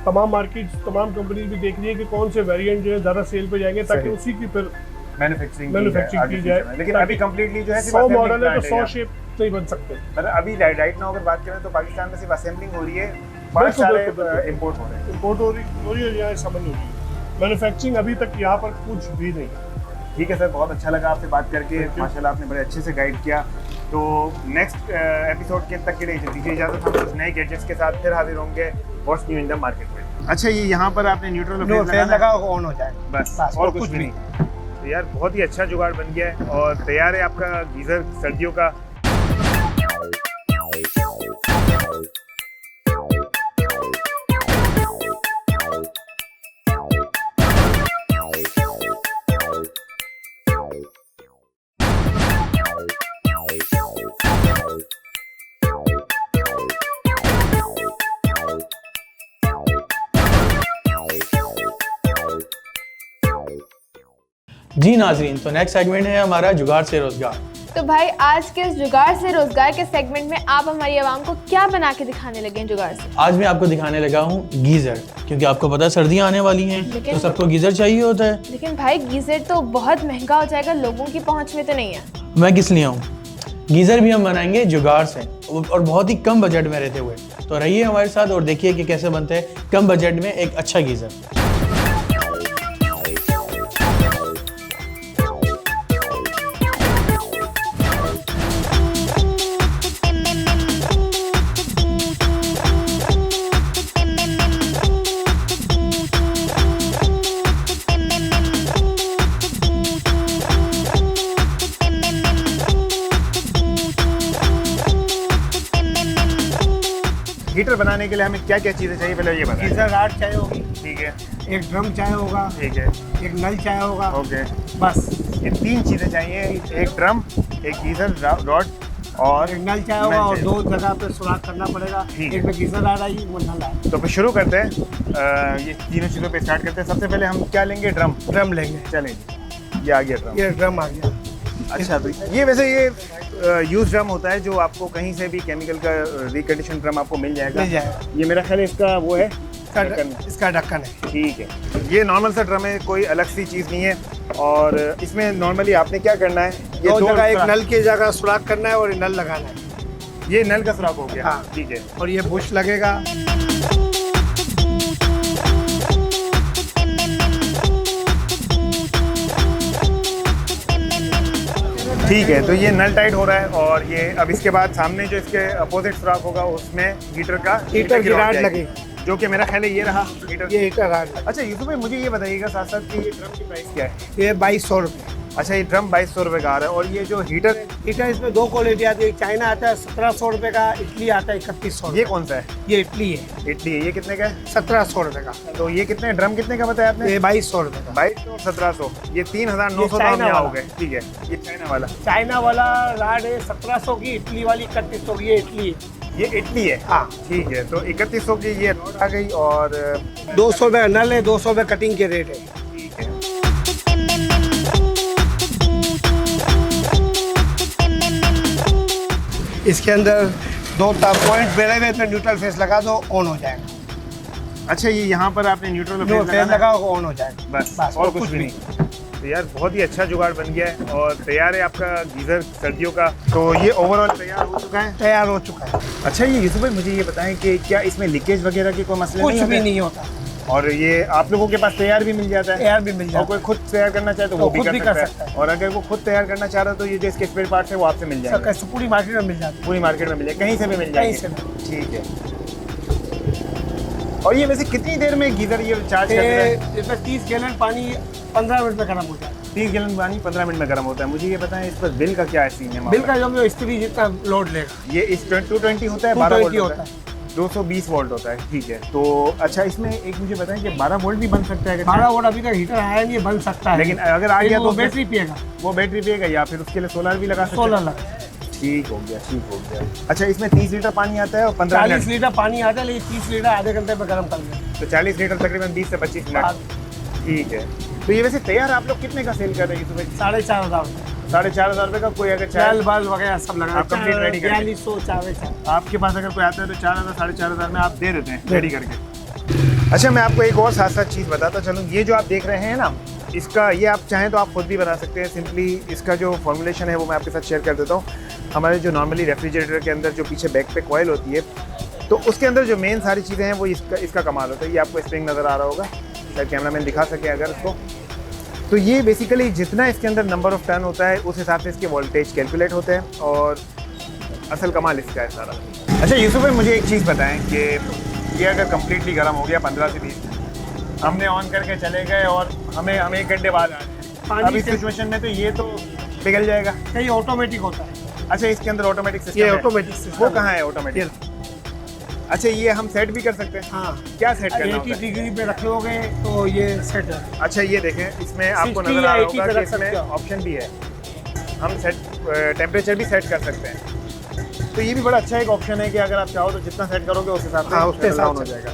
तमाम मार्केट, तमाम कंपनीज भी देख रही है कि कौन से वेरिएंट जो है ज़्यादा सेल पे जाएंगे, ताकि सही। उसी की फिर मैन्युफैक्चरिंग की जाए। लेकिन अभी कम्प्लीटली जो है 100 मॉडल है तो 100 शेप नहीं बन सकते। मतलब अभी राइट नाउ अगर बात करें तो पाकिस्तान में सिर्फ असेंबलिंग हो रही है, बहुत बिल्कुल, सारे बिल्कुल। इंपोर्ट हो रहे हैं। इंपोर्ट हो रही है, यहाँ समझ हो रही है। मैन्युफैक्चरिंग अभी तक यहाँ पर कुछ भी नहीं। ठीक है सर, बहुत अच्छा लगा आपसे बात करके, Thank you. माशाल्लाह आपने बड़े अच्छे से गाइड किया। तो नेक्स्ट एपिसोड के तक के लिए दीजिए इजाज़त, हम कुछ नए गैजेट्स के साथ फिर हाजिर होंगे what's new in the market में। अच्छा, ये यहाँ पर आपने न्यूट्रल फेस लगा ऑन हो जाए बस बस, और कुछ भी नहीं। तो यार बहुत ही अच्छा जुगाड़ बन गया है और तैयार है आपका गीज़र सर्दियों का। जी नाजरीन, तो नेक्स्ट सेगमेंट है हमारा जुगाड़ से रोजगार। तो भाई आज के इस जुगाड़ से रोजगार के सेगमेंट में आप हमारी आवाम को क्या बना के दिखाने लगे हैं जुगाड़ से? आज मैं आपको दिखाने लगा हूँ गीज़र, क्योंकि आपको पता है सर्दियाँ आने वाली हैं, लेकिन- तो सबको गीज़र चाहिए होता है। लेकिन भाई गीजर तो बहुत महंगा हो जाएगा, लोगों की पहुंच में तो नहीं है। मैं किस लिए हूँ, गीज़र भी हम बनाएंगे जुगाड़ से और बहुत ही कम बजट में रहते हुए। तो रहिए हमारे साथ और देखिए कि कैसे बनते हैं कम बजट में एक अच्छा गीज़र। हीटर बनाने के लिए हमें क्या क्या चीज़ें चाहिए पहले ये बताइए। गीजर राड चाहिए होगी, ठीक है। एक ड्रम चाय होगा, ठीक है, एक नल चाय होगा, ओके। बस ये 3 चीज़ें चाहिए, एक ड्रम, एक गीज़र रॉड और एक नल चाय होगा और 2 जगह पे सुराख करना पड़ेगा। ठीक है। एक में गीजर आ रहा है, एक में नल आ रहा है। तो फिर शुरू करते हैं। ये तीनों चीज़ों पे स्टार्ट करते हैं। सबसे पहले हम क्या लेंगे? ड्रम। ड्रम लेंगे, चलें जी, ये आ गया ड्रम। ये ड्रम आ गया। अच्छा, तो ये वैसे ये यूज ड्रम होता है जो आपको कहीं से भी केमिकल का रिकंडीशन ड्रम आपको मिल जाएगा। मिल जाएगा। ये मेरा ख्याल है इसका वो है इसका ढक्कन है। ठीक है, ये नॉर्मल सा ड्रम है, कोई अलग सी चीज़ नहीं है। और इसमें नॉर्मली आपने क्या करना है? ये 2 जगह, एक सुराख- नल की जगह सुराख करना है और नल लगाना है। ये नल का सुराख हो गया। हाँ। ठीक है, और ये बुश लगेगा। ठीक है। तो ये नल टाइट हो रहा है और ये अब इसके बाद सामने जो इसके अपोजिट सुराख होगा उसमें हीटर हीटर की रॉड रॉड जाएगी, लगेगी। जो कि मेरा ख्याल है ये रहा हीटर। ये हीटर आ गया। अच्छा यूसुफ भाई, मुझे ये बताइएगा साथ साथ कि ये ड्रम की प्राइस क्या है? ये 2200 रुपये। अच्छा, ये ड्रम 2200 रुपये का आ रहा है। और ये जो हीटर है, हीटर इसमें 2 क्वालिटी आती है। चाइना आता है 1700 रुपये का, इटली आता है 3100। ये कौन सा है? ये इटली है, इटली है। ये कितने का है? 1700 रुपये का। तो ये कितने ड्रम कितने का बताया आपने? ये 2200 रुपये का। 2200 और 1700, ये 3900 ये तो चाइना यहाँ हो वाला। गए। ठीक है, ये चाइना वाला। चाइना वाला राड है 1700 की, इटली वाली 3100 की। ये इटली है। ये इटली है। हाँ। ठीक है, तो 3100 की ये रॉड आ गई और 200 रुपये का नल है, 200 रुपये कटिंग के रेट है। ठीक है। इसके अंदर 2 पॉइंट बेड़े हुए, इसमें न्यूट्रल फेस लगा दो, ऑन हो जाएगा। अच्छा, ये यहाँ पर आपने न्यूट्रल जो फेस लगा ऑन हो जाएगा। बस और कुछ भी नहीं। तो यार बहुत ही अच्छा जुगाड़ बन गया है और तैयार है आपका गीज़र सर्दियों का। तो ये ओवरऑल तैयार हो चुका है। तैयार हो चुका है। अच्छा, ये यूसुफ भाई मुझे ये बताएं कि क्या इसमें लीकेज वगैरह के कोई मसले कुछ नहीं भी होते? नहीं होता। और ये आप लोगों के पास तैयार भी मिल जाता है? तैयार भी मिल और जाता कोई खुद तैयार करना चाहे तो वो भी खुद भी कर कर सकता है। और अगर वो खुद तैयार करना चाह रहा है तो ये जो इसके स्पेयर पार्ट्स है वो आपसे मिल है। जाएंगे? पूरी मार्केट में मिल जाता पूरी मार्केट में मिल जाएगा, कहीं से भी मिल कहीं जाएगी? से ठीक है। और ये वैसे कितनी देर में गीज़र ये चार्ज करता है? है। इसमें 30 गैलन पानी 15 मिनट में गर्म हो जाता है। 30 गैलन पानी 15 मिनट में गर्म होता है। मुझे ये बताएं इस पर बिल का क्या सीन है? बिल का जो स्त्री जितना लोड लेगा, ये इस 220 होता है, 12 वोल्ट 220 होता है, 220 वोल्ट होता है। ठीक है। तो अच्छा, इसमें एक मुझे बताएं कि 12 वोल्ट भी बन सकता है? 12 वोल्ट अभी तक हीटर आया नहीं, बन सकता है। लेकिन अगर आ गया तो बैटरी पिएगा, वो बैटरी पिएगा या फिर उसके लिए सोलर भी लगा सकते हैं? सोलर लगा। ठीक हो गया, ठीक हो गया। अच्छा, इसमें 30 लीटर पानी आता है और 15 40 मिनट, लीटर पानी आता है, लेकिन 30 लीटर आधे घंटे में गर्म कर लें। तो 40 लीटर तकरीबन 20 से 25 मिनट। ठीक है। तो ये वैसे तैयार आप लोग कितने का सेल कर रहे हैं? 4500 4500 रुपये का। कोई अगर चाहे चाल बाल वगैरह सब लगा आप complete ready करेंगे? 4200 4,500। आपके पास अगर कोई आता है तो 4000 4500 में आप दे देते हैं रेडी करके? अच्छा, मैं आपको एक और साथ साथ चीज़ बताता चलूँ। ये जो आप देख रहे हैं ना, इसका ये आप चाहें तो आप खुद भी बना सकते हैं। सिंपली इसका जो फॉर्मूलेशन है वो मैं आपके साथ शेयर कर देता हूँ। हमारे जो नॉर्मली रेफ्रिजरेटर के अंदर जो पीछे बैक पे कॉइल होती है, तो उसके अंदर जो मेन सारी चीज़ें हैं वो इसका कमाल होता है। ये आपको स्प्रिंग नज़र आ रहा होगा, शायद कैमरामैन दिखा सके अगर उसको। तो ये बेसिकली जितना इसके अंदर नंबर ऑफ टर्न होता है उस हिसाब से इसके वोल्टेज कैलकुलेट होते हैं और असल कमाल इसका है सारा। अच्छा यूसुफ भाई, मुझे एक चीज़ बताएं कि ये अगर कम्प्लीटली गर्म हो गया 15 से 20, हमने ऑन करके चले गए और हमें 1 घंटे बाद आ जाए, अब इस सिचुएशन में तो ये तो पिघल जाएगा? ये ऑटोमेटिक होता है। अच्छा, इसके अंदर ऑटोमेटिक सिस्टम ये है? ऑटोमेटिक सिस्टम वो कहाँ है ऑटोमेटिक? अच्छा, ये हम सेट भी कर सकते हैं? हाँ, क्या सेट करना 80 होता है? डिग्री पे रख लोगे तो ये सेट है। अच्छा, ये देखें, इसमें आपको 60 नजर आ या रहा 80 होगा पे कि रख सकते इसमें हो। ऑप्शन भी है, हम सेट टेम्परेचर भी सेट कर सकते हैं। तो ये भी बड़ा अच्छा एक ऑप्शन है कि अगर आप चाहो तो जितना सेट करोगे उस हिसाब हाँ, से उसके हिसाब डाउन हो से। जाएगा।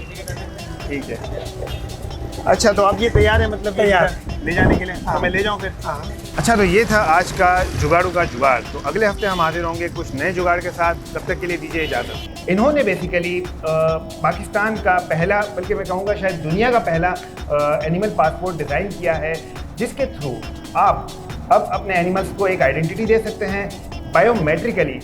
ठीक है। अच्छा, तो अब ये तैयार है मतलब तैयार ले जाने के लिए? हाँ। तो मैं ले जाऊँ फिर? हाँ। अच्छा, तो ये था आज का जुगाड़ू का जुगाड़। तो अगले हफ्ते हम हाजिर होंगे कुछ नए जुगाड़ के साथ। तब तक के लिए दीजिए इजाज़त। इन्होंने बेसिकली पाकिस्तान का पहला, बल्कि मैं कहूँगा शायद दुनिया का पहला एनिमल पासपोर्ट डिज़ाइन किया है, जिसके थ्रू आप अब अपने एनिमल्स को एक आइडेंटिटी दे सकते हैं बायोमेट्रिकली।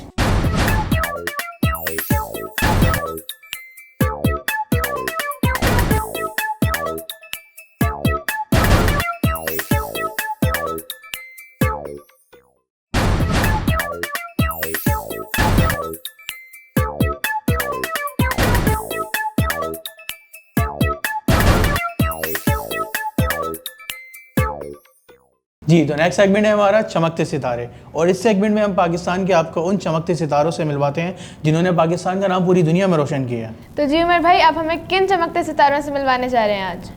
जी, तो नेक्स्ट सेगमेंट है हमारा चमकते सितारे, और इस सेगमेंट में हम पाकिस्तान के आपको उन चमकते सितारों से मिलवाते हैं जिन्होंने पाकिस्तान का नाम पूरी दुनिया में रोशन किया है। तो जी उमर भाई, आप हमें किन चमकते सितारों से मिलवाने जा रहे हैं आज?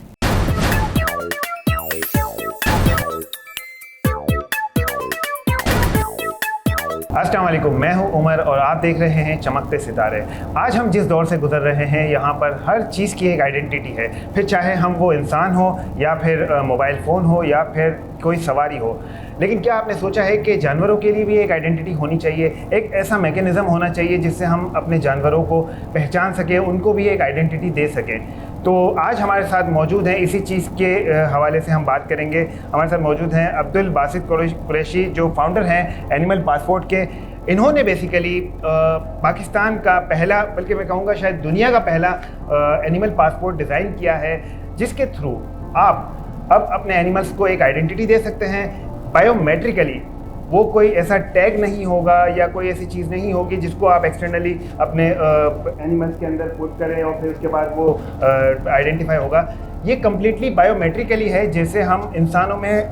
अस्सलाम वालेकुम, मैं हूं उमर और आप देख रहे हैं चमकते सितारे। आज हम जिस दौर से गुजर रहे हैं यहाँ पर हर चीज़ की एक आइडेंटिटी है, फिर चाहे हम वो इंसान हो या फिर मोबाइल फ़ोन हो या फिर कोई सवारी हो। लेकिन क्या आपने सोचा है कि जानवरों के लिए भी एक आइडेंटिटी होनी चाहिए, एक ऐसा मैकेनिज़्म होना चाहिए जिससे हम अपने जानवरों को पहचान सकें, उनको भी एक आइडेंटिटी दे सकें। तो आज हमारे साथ मौजूद हैं, इसी चीज़ के हवाले से हम बात करेंगे। हमारे साथ मौजूद हैं अब्दुल बासित कुरैशी, जो फाउंडर हैं एनिमल पासपोर्ट के। इन्होंने बेसिकली पाकिस्तान का पहला, बल्कि मैं कहूँगा शायद दुनिया का पहला एनिमल पासपोर्ट डिज़ाइन किया है, जिसके थ्रू आप अब अपने एनिमल्स को एक आइडेंटिटी दे सकते हैं बायोमेट्रिकली। वो कोई ऐसा टैग नहीं होगा या कोई ऐसी चीज़ नहीं होगी जिसको आप एक्सटर्नली अपने एनिमल्स के अंदर पुट करें और फिर उसके बाद वो आइडेंटिफाई होगा। ये कम्प्लीटली बायोमेट्रिकली है, जैसे हम इंसानों में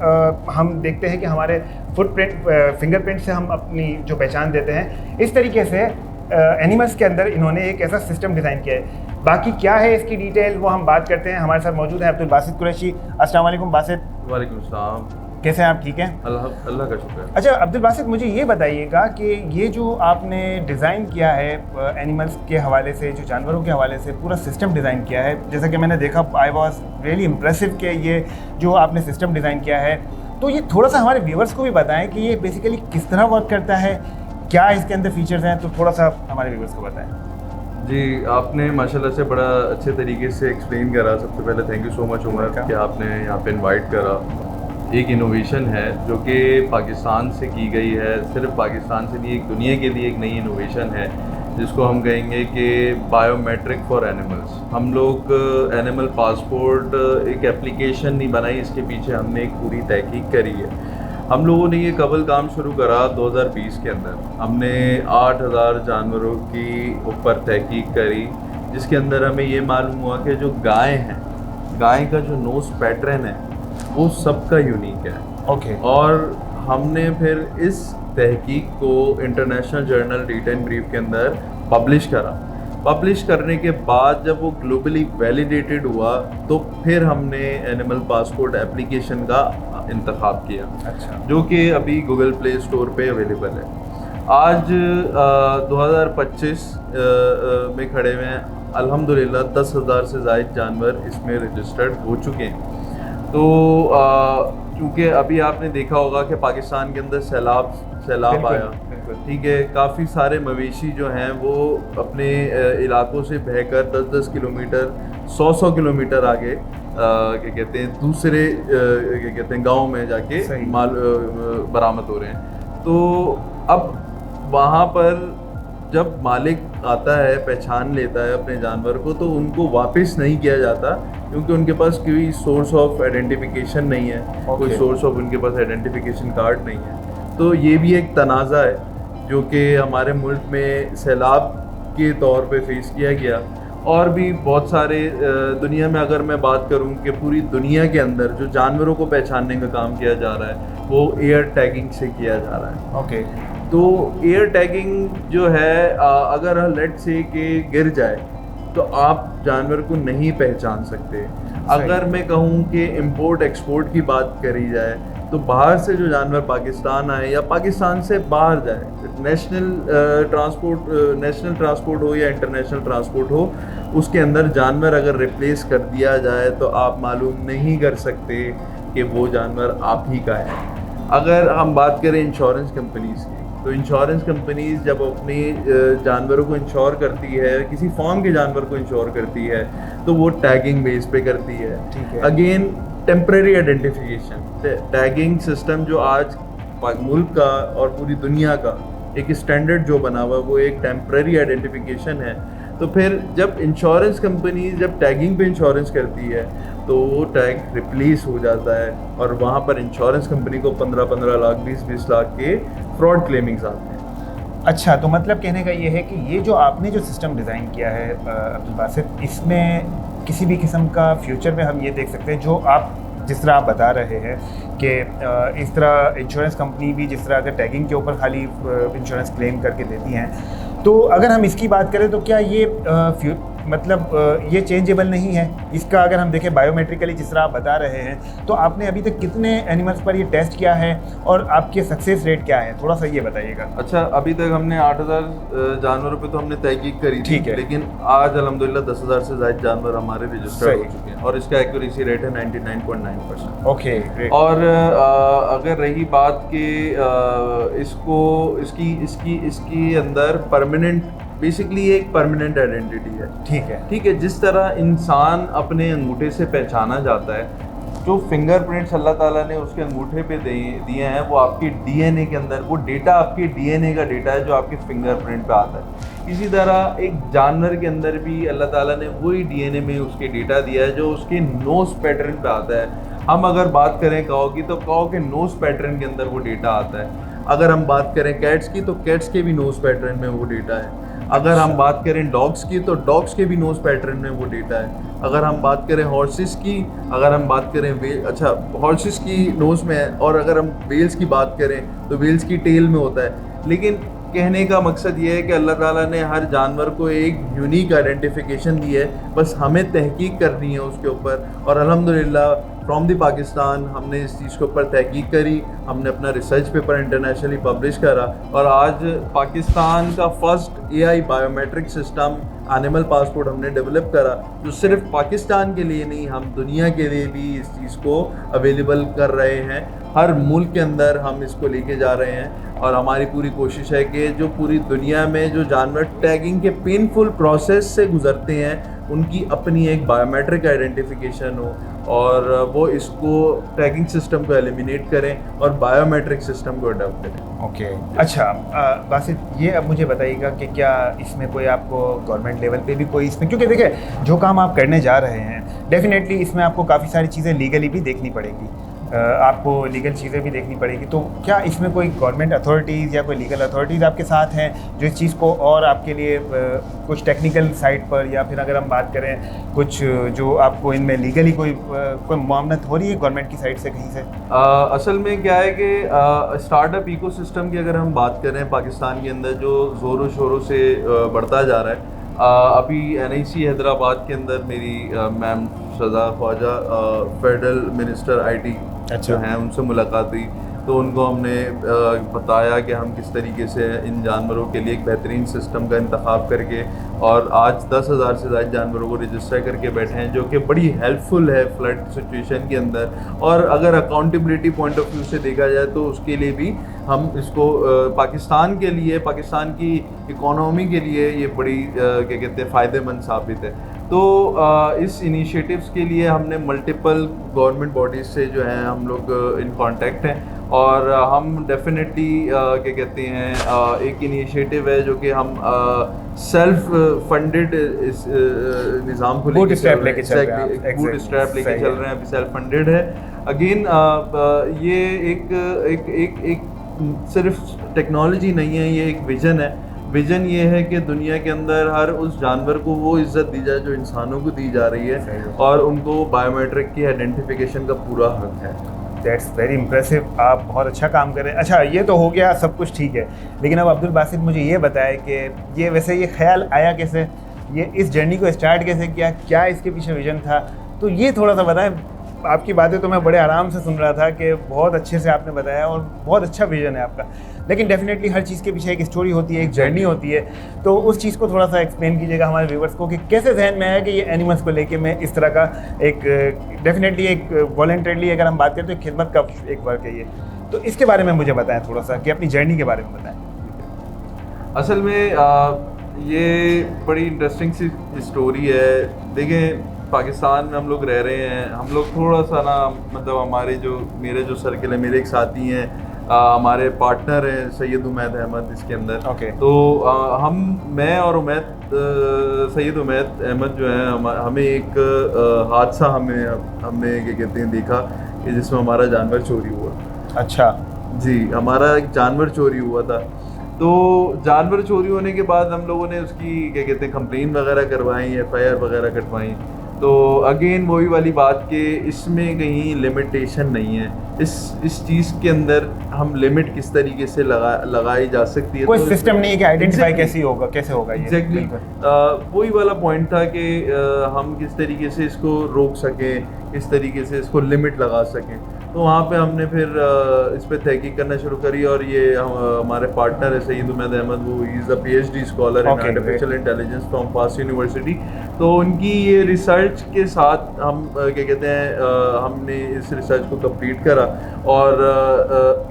हम देखते हैं कि हमारे फुटप्रिंट, फिंगरप्रिंट से हम अपनी जो पहचान देते हैं, इस तरीके से एनिमल्स के अंदर इन्होंने एक ऐसा सिस्टम डिज़ाइन किया है। बाकी क्या है इसकी डिटेल वो हम बात करते हैं। हमारे साथ मौजूद हैं अब्दुल बासित कुरैशी। अस्सलाम वालेकुम बासित। वालेकुम सलाम। कैसे हैं आप? ठीक हैं, अल्लाह का शुक्र। अच्छा अब्दुल बासित, मुझे ये बताइएगा कि ये जो आपने डिज़ाइन किया है एनिमल्स के हवाले से, जो जानवरों के हवाले से पूरा सिस्टम डिज़ाइन किया है, जैसा कि मैंने देखा, आई वॉज रियली इम्प्रेसिव कि ये जो आपने सिस्टम डिज़ाइन किया है, तो ये थोड़ा सा हमारे व्यूवर्स को भी बताएं कि ये बेसिकली किस तरह वर्क करता है, क्या इसके अंदर फीचर्स हैं, तो थोड़ा सा हमारे व्यूवर्स को बताएं। जी, आपने माशाल्लाह से बड़ा अच्छे तरीके से एक्सप्लेन करा। सबसे पहले thank you so much Umar कि आपने यहाँ पे इनवाइट करा। एक इनोवेशन है जो कि पाकिस्तान से की गई है, सिर्फ पाकिस्तान से नहीं, एक दुनिया के लिए एक नई इनोवेशन है, जिसको हम कहेंगे कि बायोमेट्रिक फॉर एनिमल्स। हम लोग एनिमल पासपोर्ट एक एप्लीकेशन नहीं बनाई, इसके पीछे हमने एक पूरी तहकीक करी है। हम लोगों ने ये कबल काम शुरू करा 2020 के अंदर। हमने 8000 जानवरों की ऊपर तहकीक करी, जिसके अंदर हमें ये मालूम हुआ कि जो गाय हैं, गाय का जो नोज़ पैटर्न है वो सबका यूनिक है। ओके। और हमने फिर इस तहकीक को international journal read and brief के अंदर पब्लिश करा। पब्लिश करने के बाद जब वो ग्लोबली वैलिडेटेड हुआ, तो फिर हमने एनिमल पासपोर्ट एप्लीकेशन का इंतखाब किया। अच्छा। जो कि अभी गूगल प्ले स्टोर पे अवेलेबल है। आज 2025 में खड़े हुए हैं, अल्हम्दुलिल्लाह 10,000 से ज़ायद जानवर इसमें रजिस्टर्ड हो चुके हैं। तो क्योंकि अभी आपने देखा होगा कि पाकिस्तान के अंदर सैलाब आया, ठीक है, काफ़ी सारे मवेशी जो हैं वो अपने इलाकों से बहकर 10-10 किलोमीटर 100-100 किलोमीटर आगे क्या कहते हैं दूसरे क्या कहते हैं गाँव में जाके माल बरामद हो रहे हैं। तो अब वहाँ पर जब मालिक आता है, पहचान लेता है अपने जानवर को, तो उनको वापस नहीं किया जाता, क्योंकि उनके पास कोई सोर्स ऑफ आइडेंटिफिकेशन नहीं है, कोई सोर्स ऑफ उनके पास आइडेंटिफिकेशन कार्ड नहीं है। तो ये भी एक तनाज़ा है जो कि हमारे मुल्क में सैलाब के तौर पे फेस किया गया। और भी बहुत सारे दुनिया में अगर मैं बात करूं कि पूरी दुनिया के अंदर जो जानवरों को पहचानने का काम किया जा रहा है वो एयर टैगिंग से किया जा रहा है। ओके। तो एयर टैगिंग जो है, अगर लेट से कि गिर जाए तो आप जानवर को नहीं पहचान सकते। अगर मैं कहूँ कि इंपोर्ट एक्सपोर्ट की बात करी जाए, तो बाहर से जो जानवर पाकिस्तान आए या पाकिस्तान से बाहर जाए, नेशनल ट्रांसपोर्ट हो या इंटरनेशनल ट्रांसपोर्ट हो, उसके अंदर जानवर अगर रिप्लेस कर दिया जाए तो आप मालूम नहीं कर सकते कि वो जानवर आप ही का है। अगर हम बात करें इंश्योरेंस कंपनीज़ की, तो इंश्योरेंस कंपनीज जब अपने जानवरों को इंश्योर करती है, किसी फॉर्म के जानवर को इंश्योर करती है, तो वो टैगिंग बेस पे करती है। ठीक है। Again temporary identification, tagging system जो आज मुल्क का और पूरी दुनिया का एक स्टैंडर्ड जो बना हुआ, वो एक टेम्परेरी आइडेंटिफिकेशन है। तो फिर जब इंश्योरेंस कंपनी जब टैगिंग पे इंश्योरेंस करती है, तो वो टैग रिप्लेस हो जाता है और वहाँ पर इंश्योरेंस कंपनी को 15-15 लाख 20-20 लाख के फ्रॉड क्लेमिंग्स आते हैं। अच्छा, तो मतलब कहने का ये है कि ये जो आपने जो सिस्टम डिज़ाइन किया है अब्दुल बासित, इसमें किसी भी किस्म का फ्यूचर में हम ये देख सकते हैं, जो आप जिस तरह आप बता रहे हैं कि इस तरह इंश्योरेंस कंपनी भी जिस तरह अगर टैगिंग के ऊपर खाली इंश्योरेंस क्लेम करके देती हैं, तो अगर हम इसकी बात करें तो क्या ये मतलब ये चेंजेबल नहीं है इसका? अगर हम देखें बायोमेट्रिकली जिस तरह आप बता रहे हैं, तो आपने अभी तक कितने एनिमल्स पर ये टेस्ट किया है और आपके सक्सेस रेट क्या है, थोड़ा सा ये बताइएगा। अच्छा, अभी तक हमने 8000 जानवरों पे तो हमने तहकीक करी थी, ठीक है। लेकिन आज अल्हम्दुलिल्लाह 10,000 से ज़्यादा जानवर हमारे रजिस्टर्ड हो सही। चुके हैं और इसका एक्यूरेसी रेट है 99.9%। Okay, great. और अगर रही बात कि इसको इसकी अंदर परमानेंट, बेसिकली एक परमानेंट आइडेंटिटी है। ठीक है, जिस तरह इंसान अपने अंगूठे से पहचाना जाता है, जो फिंगरप्रिंट्स अल्लाह ताला ने उसके अंगूठे पे दिए हैं, वो आपके डीएनए के अंदर, वो डेटा आपके डीएनए का डेटा है जो आपके फिंगरप्रिंट पे आता है। इसी तरह एक जानवर के अंदर भी अल्लाह ताला ने वही डीएनए में उसके डेटा दिया है जो उसके नोज पैटर्न पे आता है। हम अगर बात करें काऊ की, तो काऊ के नोज पैटर्न के अंदर वो डेटा आता है। अगर हम बात करें कैट्स की, तो कैट्स के भी नोज पैटर्न में वो डेटा है। अगर हम बात करें डॉग्स की, तो डॉग्स के भी नोज पैटर्न में वो डेटा है। अगर हम बात करें हॉर्सेस की, अगर हम बात करें हॉर्सेस की नोज में है, और अगर हम वेल्स की बात करें तो वेल्स की टेल में होता है। लेकिन कहने का मकसद ये है कि अल्लाह ताला ने हर जानवर को एक यूनिक आइडेंटिफिकेशन दी है, बस हमें तहकीक करनी है उसके ऊपर। और अल्हम्दुलिल्लाह फ्रॉम द पाकिस्तान हमने इस चीज़ के ऊपर तहकीक करी, हमने अपना रिसर्च पेपर इंटरनेशनली पब्लिश करा, और आज पाकिस्तान का first AI biometric system animal passport हमने डेवलप करा, जो सिर्फ पाकिस्तान के लिए नहीं, हम दुनिया के लिए भी इस चीज़ को अवेलेबल कर रहे हैं। हर मुल्क के अंदर हम इसको लेके जा रहे हैं, और हमारी पूरी कोशिश है कि जो पूरी दुनिया में जो जानवर टैगिंग के पेनफुल प्रोसेस से गुजरते हैं, उनकी अपनी एक बायोमेट्रिक आइडेंटिफिकेशन हो, और वो इसको टैगिंग सिस्टम को एलिमिनेट करें और बायोमेट्रिक सिस्टम को अडॉप्ट करें। ओके, अच्छा बासित, ये अब मुझे बताइएगा कि क्या इसमें कोई आपको गवर्नमेंट लेवल पे भी कोई इसमें, क्योंकि देखिए जो काम आप करने जा रहे हैं, डेफिनेटली इसमें आपको काफ़ी सारी चीज़ें लीगली भी देखनी पड़ेगी, आपको लीगल चीज़ें भी देखनी पड़ेगी, तो क्या इसमें कोई गवर्नमेंट अथॉरिटीज़ या कोई लीगल अथॉरिटीज़ आपके साथ हैं जो इस चीज़ को और आपके लिए कुछ टेक्निकल साइड पर, या फिर अगर हम बात करें कुछ जो आपको इनमें लीगली कोई मामलत हो रही है गवर्नमेंट की साइड से कहीं से? असल में क्या है कि स्टार्टअप इकोसिस्टम की अगर हम बात करें पाकिस्तान के अंदर, जो ज़ोरों शोरों से बढ़ता जा रहा है, अभी NIC हैदराबाद के अंदर मेरी मैम सजा ख्वाजा फेडरल मिनिस्टर IT जो हैं, उनसे मुलाकात हुई, तो उनको हमने बताया कि हम किस तरीके से इन जानवरों के लिए एक बेहतरीन सिस्टम का इंतखाब करके, और आज 10,000 से ज़्यादा जानवरों को रजिस्टर करके बैठे हैं, जो कि बड़ी हेल्पफुल है फ्लड सिचुएशन के अंदर। और अगर अकाउंटेबिलिटी पॉइंट ऑफ व्यू से देखा जाए तो उसके लिए भी हम इसको पाकिस्तान के लिए, पाकिस्तान की इकोनॉमी के लिए ये बड़ी क्या कहते हैं फ़ायदेमंद साबित है। तो इस इनिशिएटिव्स के लिए हमने मल्टीपल गवर्नमेंट बॉडीज़ से जो हैं हम लोग इन कांटेक्ट हैं, और हम डेफिनेटली क्या कहते हैं एक इनिशिएटिव है जो कि हम सेल्फ फंडेड इस निज़ाम को लेके चल रहे हैं, बूट स्ट्रैप लेके चल रहे हैं, अभी सेल्फ फंडेड है। अगेन ये एक सिर्फ टेक्नोलॉजी नहीं है, ये एक विज़न है। विजन ये है कि दुनिया के अंदर हर उस जानवर को वो इज्जत दी जाए जो इंसानों को दी जा रही है, और उनको बायोमेट्रिक की आइडेंटिफिकेशन का पूरा हक है। दैट्स वेरी इम्प्रेसिव, आप बहुत अच्छा काम कर रहे हैं। अच्छा, ये तो हो गया, सब कुछ ठीक है, लेकिन अब अब्दुल बासित मुझे ये बताएं कि ये वैसे ये ख्याल आया कैसे, ये इस जर्नी को स्टार्ट कैसे किया, क्या इसके पीछे विजन था, तो ये थोड़ा सा बताएं। आपकी बातें तो मैं बड़े आराम से सुन रहा था कि बहुत अच्छे से आपने बताया और बहुत अच्छा विजन है आपका, लेकिन डेफिनेटली हर चीज़ के पीछे एक स्टोरी होती है, एक जर्नी होती है, तो उस चीज़ को थोड़ा सा एक्सप्लेन कीजिएगा हमारे व्यूवर्स को कि कैसे जहन में आया कि ये एनिमल्स को लेके मैं इस तरह का एक डेफिनेटली एक वॉलंटरली अगर हम बात करें तो एक खिदमत का एक वर्क है ये, तो इसके बारे में मुझे बताएं थोड़ा सा, कि अपनी जर्नी के बारे में बताएं। असल में ये बड़ी इंटरेस्टिंग सी स्टोरी है। देखें, पाकिस्तान में हम लोग रह रहे हैं, हम लोग थोड़ा सा ना, मतलब हमारे जो मेरे जो सर्कल है, मेरे एक साथी हैं, हमारे पार्टनर हैं सैयद उमैद अहमद इसके अंदर। तो मैं और सैयद उमैद अहमद जो है, हमें एक हादसा हमने क्या कहते हैं देखा कि जिसमें हमारा जानवर चोरी हुआ। अच्छा जी, हमारा एक जानवर चोरी हुआ था। तो जानवर चोरी होने के बाद हम लोगों ने उसकी क्या कहते हैं कंप्लेन वगैरह करवाई, FIR वगैरह कटवाई। तो अगेन वही वाली बात कि इसमें कहीं लिमिटेशन नहीं है, इस चीज़ के अंदर हम लिमिट किस तरीके से लगाई जा सकती है, कोई तो सिस्टम नहीं है कि आइडेंटिफाई कैसे होगा ये। एग्जैक्टली वही वाला पॉइंट था कि हम किस तरीके से इसको रोक सकें, किस तरीके से इसको लिमिट लगा सकें। तो वहाँ पे हमने फिर इस पे तहकीक करना शुरू करी, और ये हमारे पार्टनर है सईद उमैद अहमद, वो is a PhD scholar in artificial intelligence from fast university. तो उनकी ये रिसर्च के साथ हम क्या कहते हैं हमने इस रिसर्च को कंप्लीट करा, और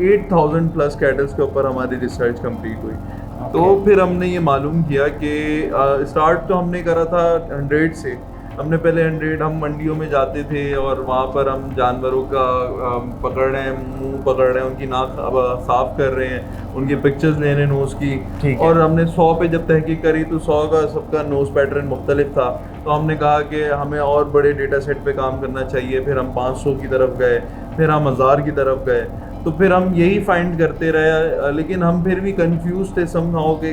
8000 प्लस कैटल्स के ऊपर हमारी रिसर्च कंप्लीट हुई। तो फिर हमने ये मालूम किया कि स्टार्ट तो हमने करा था 100 से। हमने पहले 100 हम मंडियों में जाते थे और वहाँ पर हम जानवरों का पकड़ रहे हैं, मुंह पकड़ रहे हैं, उनकी नाक साफ़ कर रहे हैं, उनकी पिक्चर्स ले रहे हैं नोज़ की। और हमने 100 पे जब तहकीक करी तो 100 का सबका नोज़ पैटर्न मुख्तलिफ था। तो हमने कहा कि हमें और बड़े डेटा सेट पे काम करना चाहिए। फिर हम 500 की तरफ गए, फिर हम 1000 की तरफ गए। तो फिर हम यही फाइंड करते रहे, लेकिन हम फिर भी कंफ्यूज थे समहाउ कि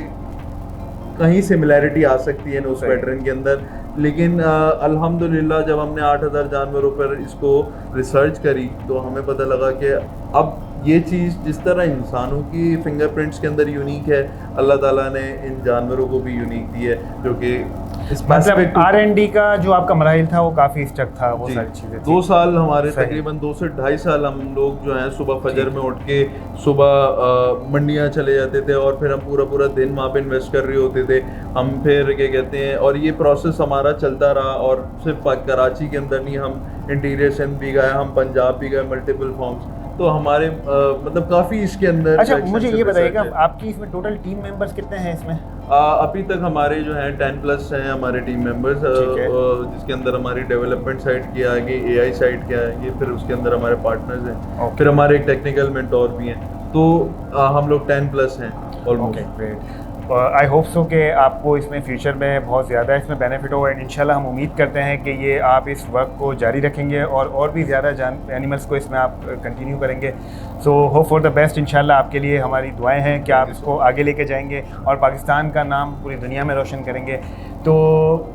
कहीं सिमिलैरिटी आ सकती है नोज़ पैटर्न के अंदर। लेकिन अल्हम्दुलिल्लाह जब हमने 8000 जानवरों पर इसको रिसर्च करी तो हमें पता लगा कि अब ये चीज़ जिस तरह इंसानों की फिंगरप्रिंट्स के अंदर यूनिक है, अल्लाह ताला ने इन जानवरों को भी यूनिक दी है, जो कि मतलब R&D का जो आपका मराहिल था वो काफ़ी स्टक था, वो सारी चीज़ें 2 साल हमारे तकरीबन 2 से 2.5 साल हम लोग जो हैं सुबह फजर में उठ के सुबह मंडियाँ चले जाते थे, और फिर हम पूरा दिन वहाँ पे इन्वेस्ट कर रहे होते थे। हम फिर क्या कहते हैं, और ये प्रोसेस हमारा चलता रहा, और सिर्फ कराची के अंदर नहीं, हम इंटीरियर सिंध भी गए, हम पंजाब भी गए, मल्टीपल फॉर्म्स। तो हमारे मतलब काफ़ी इसके अंदर। अच्छा मुझे ये बताइएगा आपकी इसमें टोटल टीम मेंबर्स कितने हैं इसमें? अभी तक हमारे जो हैं 10 प्लस हैं हमारे टीम मेंबर्स, जिसके अंदर हमारी डेवलपमेंट साइड की आएगी, AI साइड की आएगी, फिर उसके अंदर हमारे पार्टनर्स हैं, फिर हमारे एक टेक्निकल मेंटोर भी हैं। तो हम लोग 10 प्लस हैं ऑलमोस्ट। आई होप सो कि आपको इसमें फ्यूचर में बहुत ज़्यादा इसमें बेनिफिट हो, एंड इंशाल्लाह हम उम्मीद करते हैं कि ये आप इस वर्क को जारी रखेंगे और भी ज़्यादा एनिमल्स को इसमें आप कंटिन्यू करेंगे। So hope for the best. इंशाल्लाह आपके लिए हमारी दुआएं हैं कि आप इसको आगे लेके जाएंगे और पाकिस्तान का नाम पूरी दुनिया में रोशन करेंगे। तो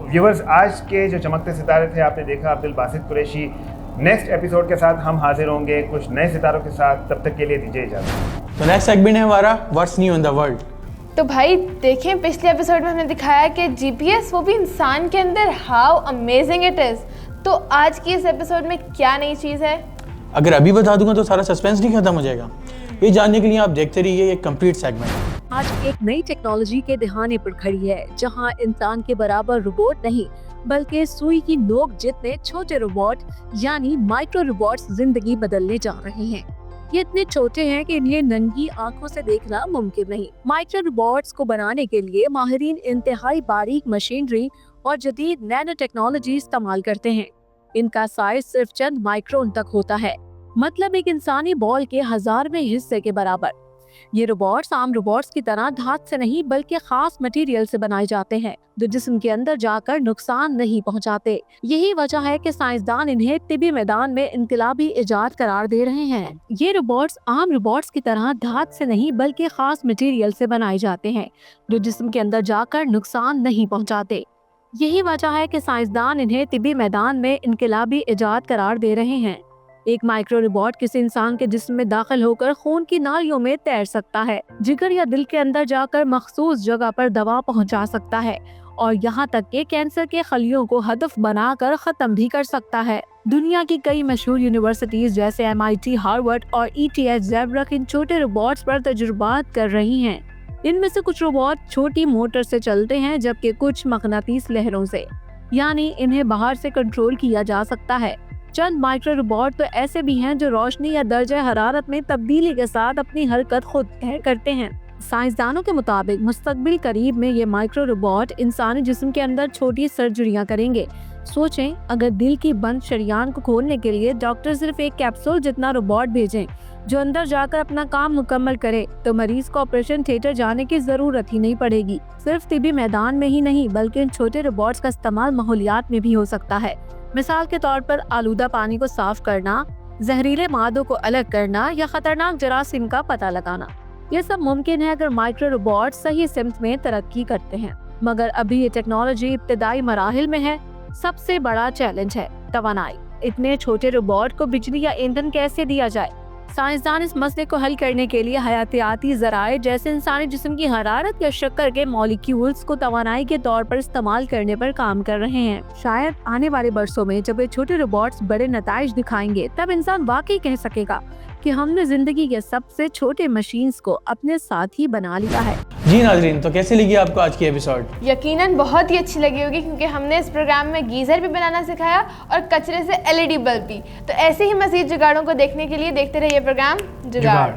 व्यूअर्स, आज के जो चमकते सितारे थे आपने देखा अब्दुल बासित कुरैशी। नेक्स्ट एपिसोड के साथ हम हाजिर होंगे कुछ नए सितारों के साथ, तब तक के लिए दीजिए इजाज़त। तो नेक्स्ट सेगमेंट है हमारा what's new in the world. तो भाई देखें, पिछले एपिसोड में हमने दिखाया कि GPS वो भी इंसान के अंदर, हाउ अमेजिंग इट इज़। तो आज की इस एपिसोड में क्या नई चीज़ है? अगर अभी बता दूंगा तो सारा सस्पेंस नहीं खत्म हो जाएगा। ये जानने के लिए आप देखते रहिए ये कंप्लीट सेगमेंट। आज एक नई टेक्नोलॉजी के दहाने पर खड़ी है, जहां इंसान के बराबर रोबोट नहीं बल्कि सुई की नोक जितने छोटे रोबोट यानी माइक्रो रोबोट्स जिंदगी बदलने जा रहे हैं। ये इतने छोटे हैं कि इन्हें नंगी आंखों से देखना मुमकिन नहीं। माइक्रो रोबोट्स को बनाने के लिए माहिरीन इंतहाई बारीक मशीनरी और जदीद नैनो टेक्नोलॉजी इस्तेमाल करते हैं। इनका साइज सिर्फ चंद माइक्रोन तक होता है, मतलब एक इंसानी बॉल के 1000वें हिस्से के बराबर। ये रोबोट्स आम रोबोट्स की तरह धात से नहीं बल्कि खास मटेरियल से बनाए जाते हैं जो जिस्म के अंदर जाकर नुकसान नहीं पहुंचाते। यही वजह है कि साइंसदान इन्हें तिबी मैदान में इनकलाबी इजाद करार दे रहे हैं। ये रोबोट्स आम रोबोट्स की तरह धात से नहीं बल्कि खास मटेरियल से बनाए जाते हैं जो जिस्म के अंदर जाकर नुकसान नहीं पहुंचाते। यही वजह है कि साइंसदान इन्हें तिबी मैदान में इनकलाबी इजाद करार दे रहे हैं। एक माइक्रो रोबोट किसी इंसान के जिस्म में दाखिल होकर खून की नालियों में तैर सकता है, जिगर या दिल के अंदर जाकर मखसूस जगह पर दवा पहुंचा सकता है और यहाँ तक कि कैंसर के खलियों को हदफ बनाकर खत्म भी कर सकता है। दुनिया की कई मशहूर यूनिवर्सिटीज जैसे MIT, हार्वर्ड और ETH ज़ेबरक इन छोटे रोबोट्स पर तजुर्बात कर रही हैं। इनमें से कुछ रोबोट छोटी मोटर से चलते हैं जबकि कुछ मकनातीस लहरों से, यानी इन्हें बाहर से कंट्रोल किया जा सकता है। चंद माइक्रो रोबोट तो ऐसे भी हैं जो रोशनी या दर्जा हरारत में तब्दीली के साथ अपनी हरकत खुद करते हैं। साइंसदानों के मुताबिक मुस्तकबिल करीब में ये माइक्रो रोबोट इंसानी जिस्म के अंदर छोटी सर्जरियां करेंगे। सोचें, अगर दिल की बंद शरियान को खोलने के लिए डॉक्टर सिर्फ एक कैप्सूल जितना रोबोट भेजें जो अंदर जाकर अपना काम मुकम्मल करे, तो मरीज को ऑपरेशन थिएटर जाने की जरूरत ही नहीं पड़ेगी। सिर्फ तिबी मैदान में ही नहीं बल्कि इन छोटे रोबोट्स का इस्तेमाल माहौलियात में भी हो सकता है। मिसाल के तौर पर आलूदा पानी को साफ करना, जहरीले मादों को अलग करना या खतरनाक जरासीम का पता लगाना। ये सब मुमकिन है अगर माइक्रो रोबोट सही सिमत में तरक्की करते हैं, मगर अभी ये टेक्नोलॉजी इब्तदाई मराहिल में है सबसे बड़ा चैलेंज है तवानाई। इतने छोटे रोबोट को बिजली या ईंधन कैसे दिया जाए? साइंसदान इस मसले को हल करने के लिए हयातियाती ज़राए जैसे इंसानी जिस्म की हरारत या शक्कर के मॉलिक्यूल्स को तवानाई के तौर पर इस्तेमाल करने पर काम कर रहे हैं। शायद आने वाले बरसों में जब ये छोटे रोबोट्स बड़े नताइज दिखाएंगे तब इंसान वाकई कह सकेगा कि हमने जिंदगी के सबसे छोटे मशीन्स को अपने साथ ही बना लिया है। जी नाजरीन, तो कैसी लगी आपको आज की एपिसोड? यकीनन बहुत ही अच्छी लगी होगी, क्योंकि हमने इस प्रोग्राम में गीज़र भी बनाना सिखाया और कचरे से LED बल्ब भी। तो ऐसे ही मज़ीद जुगाड़ों को देखने के लिए देखते रहिए प्रोग्राम जुगाड़।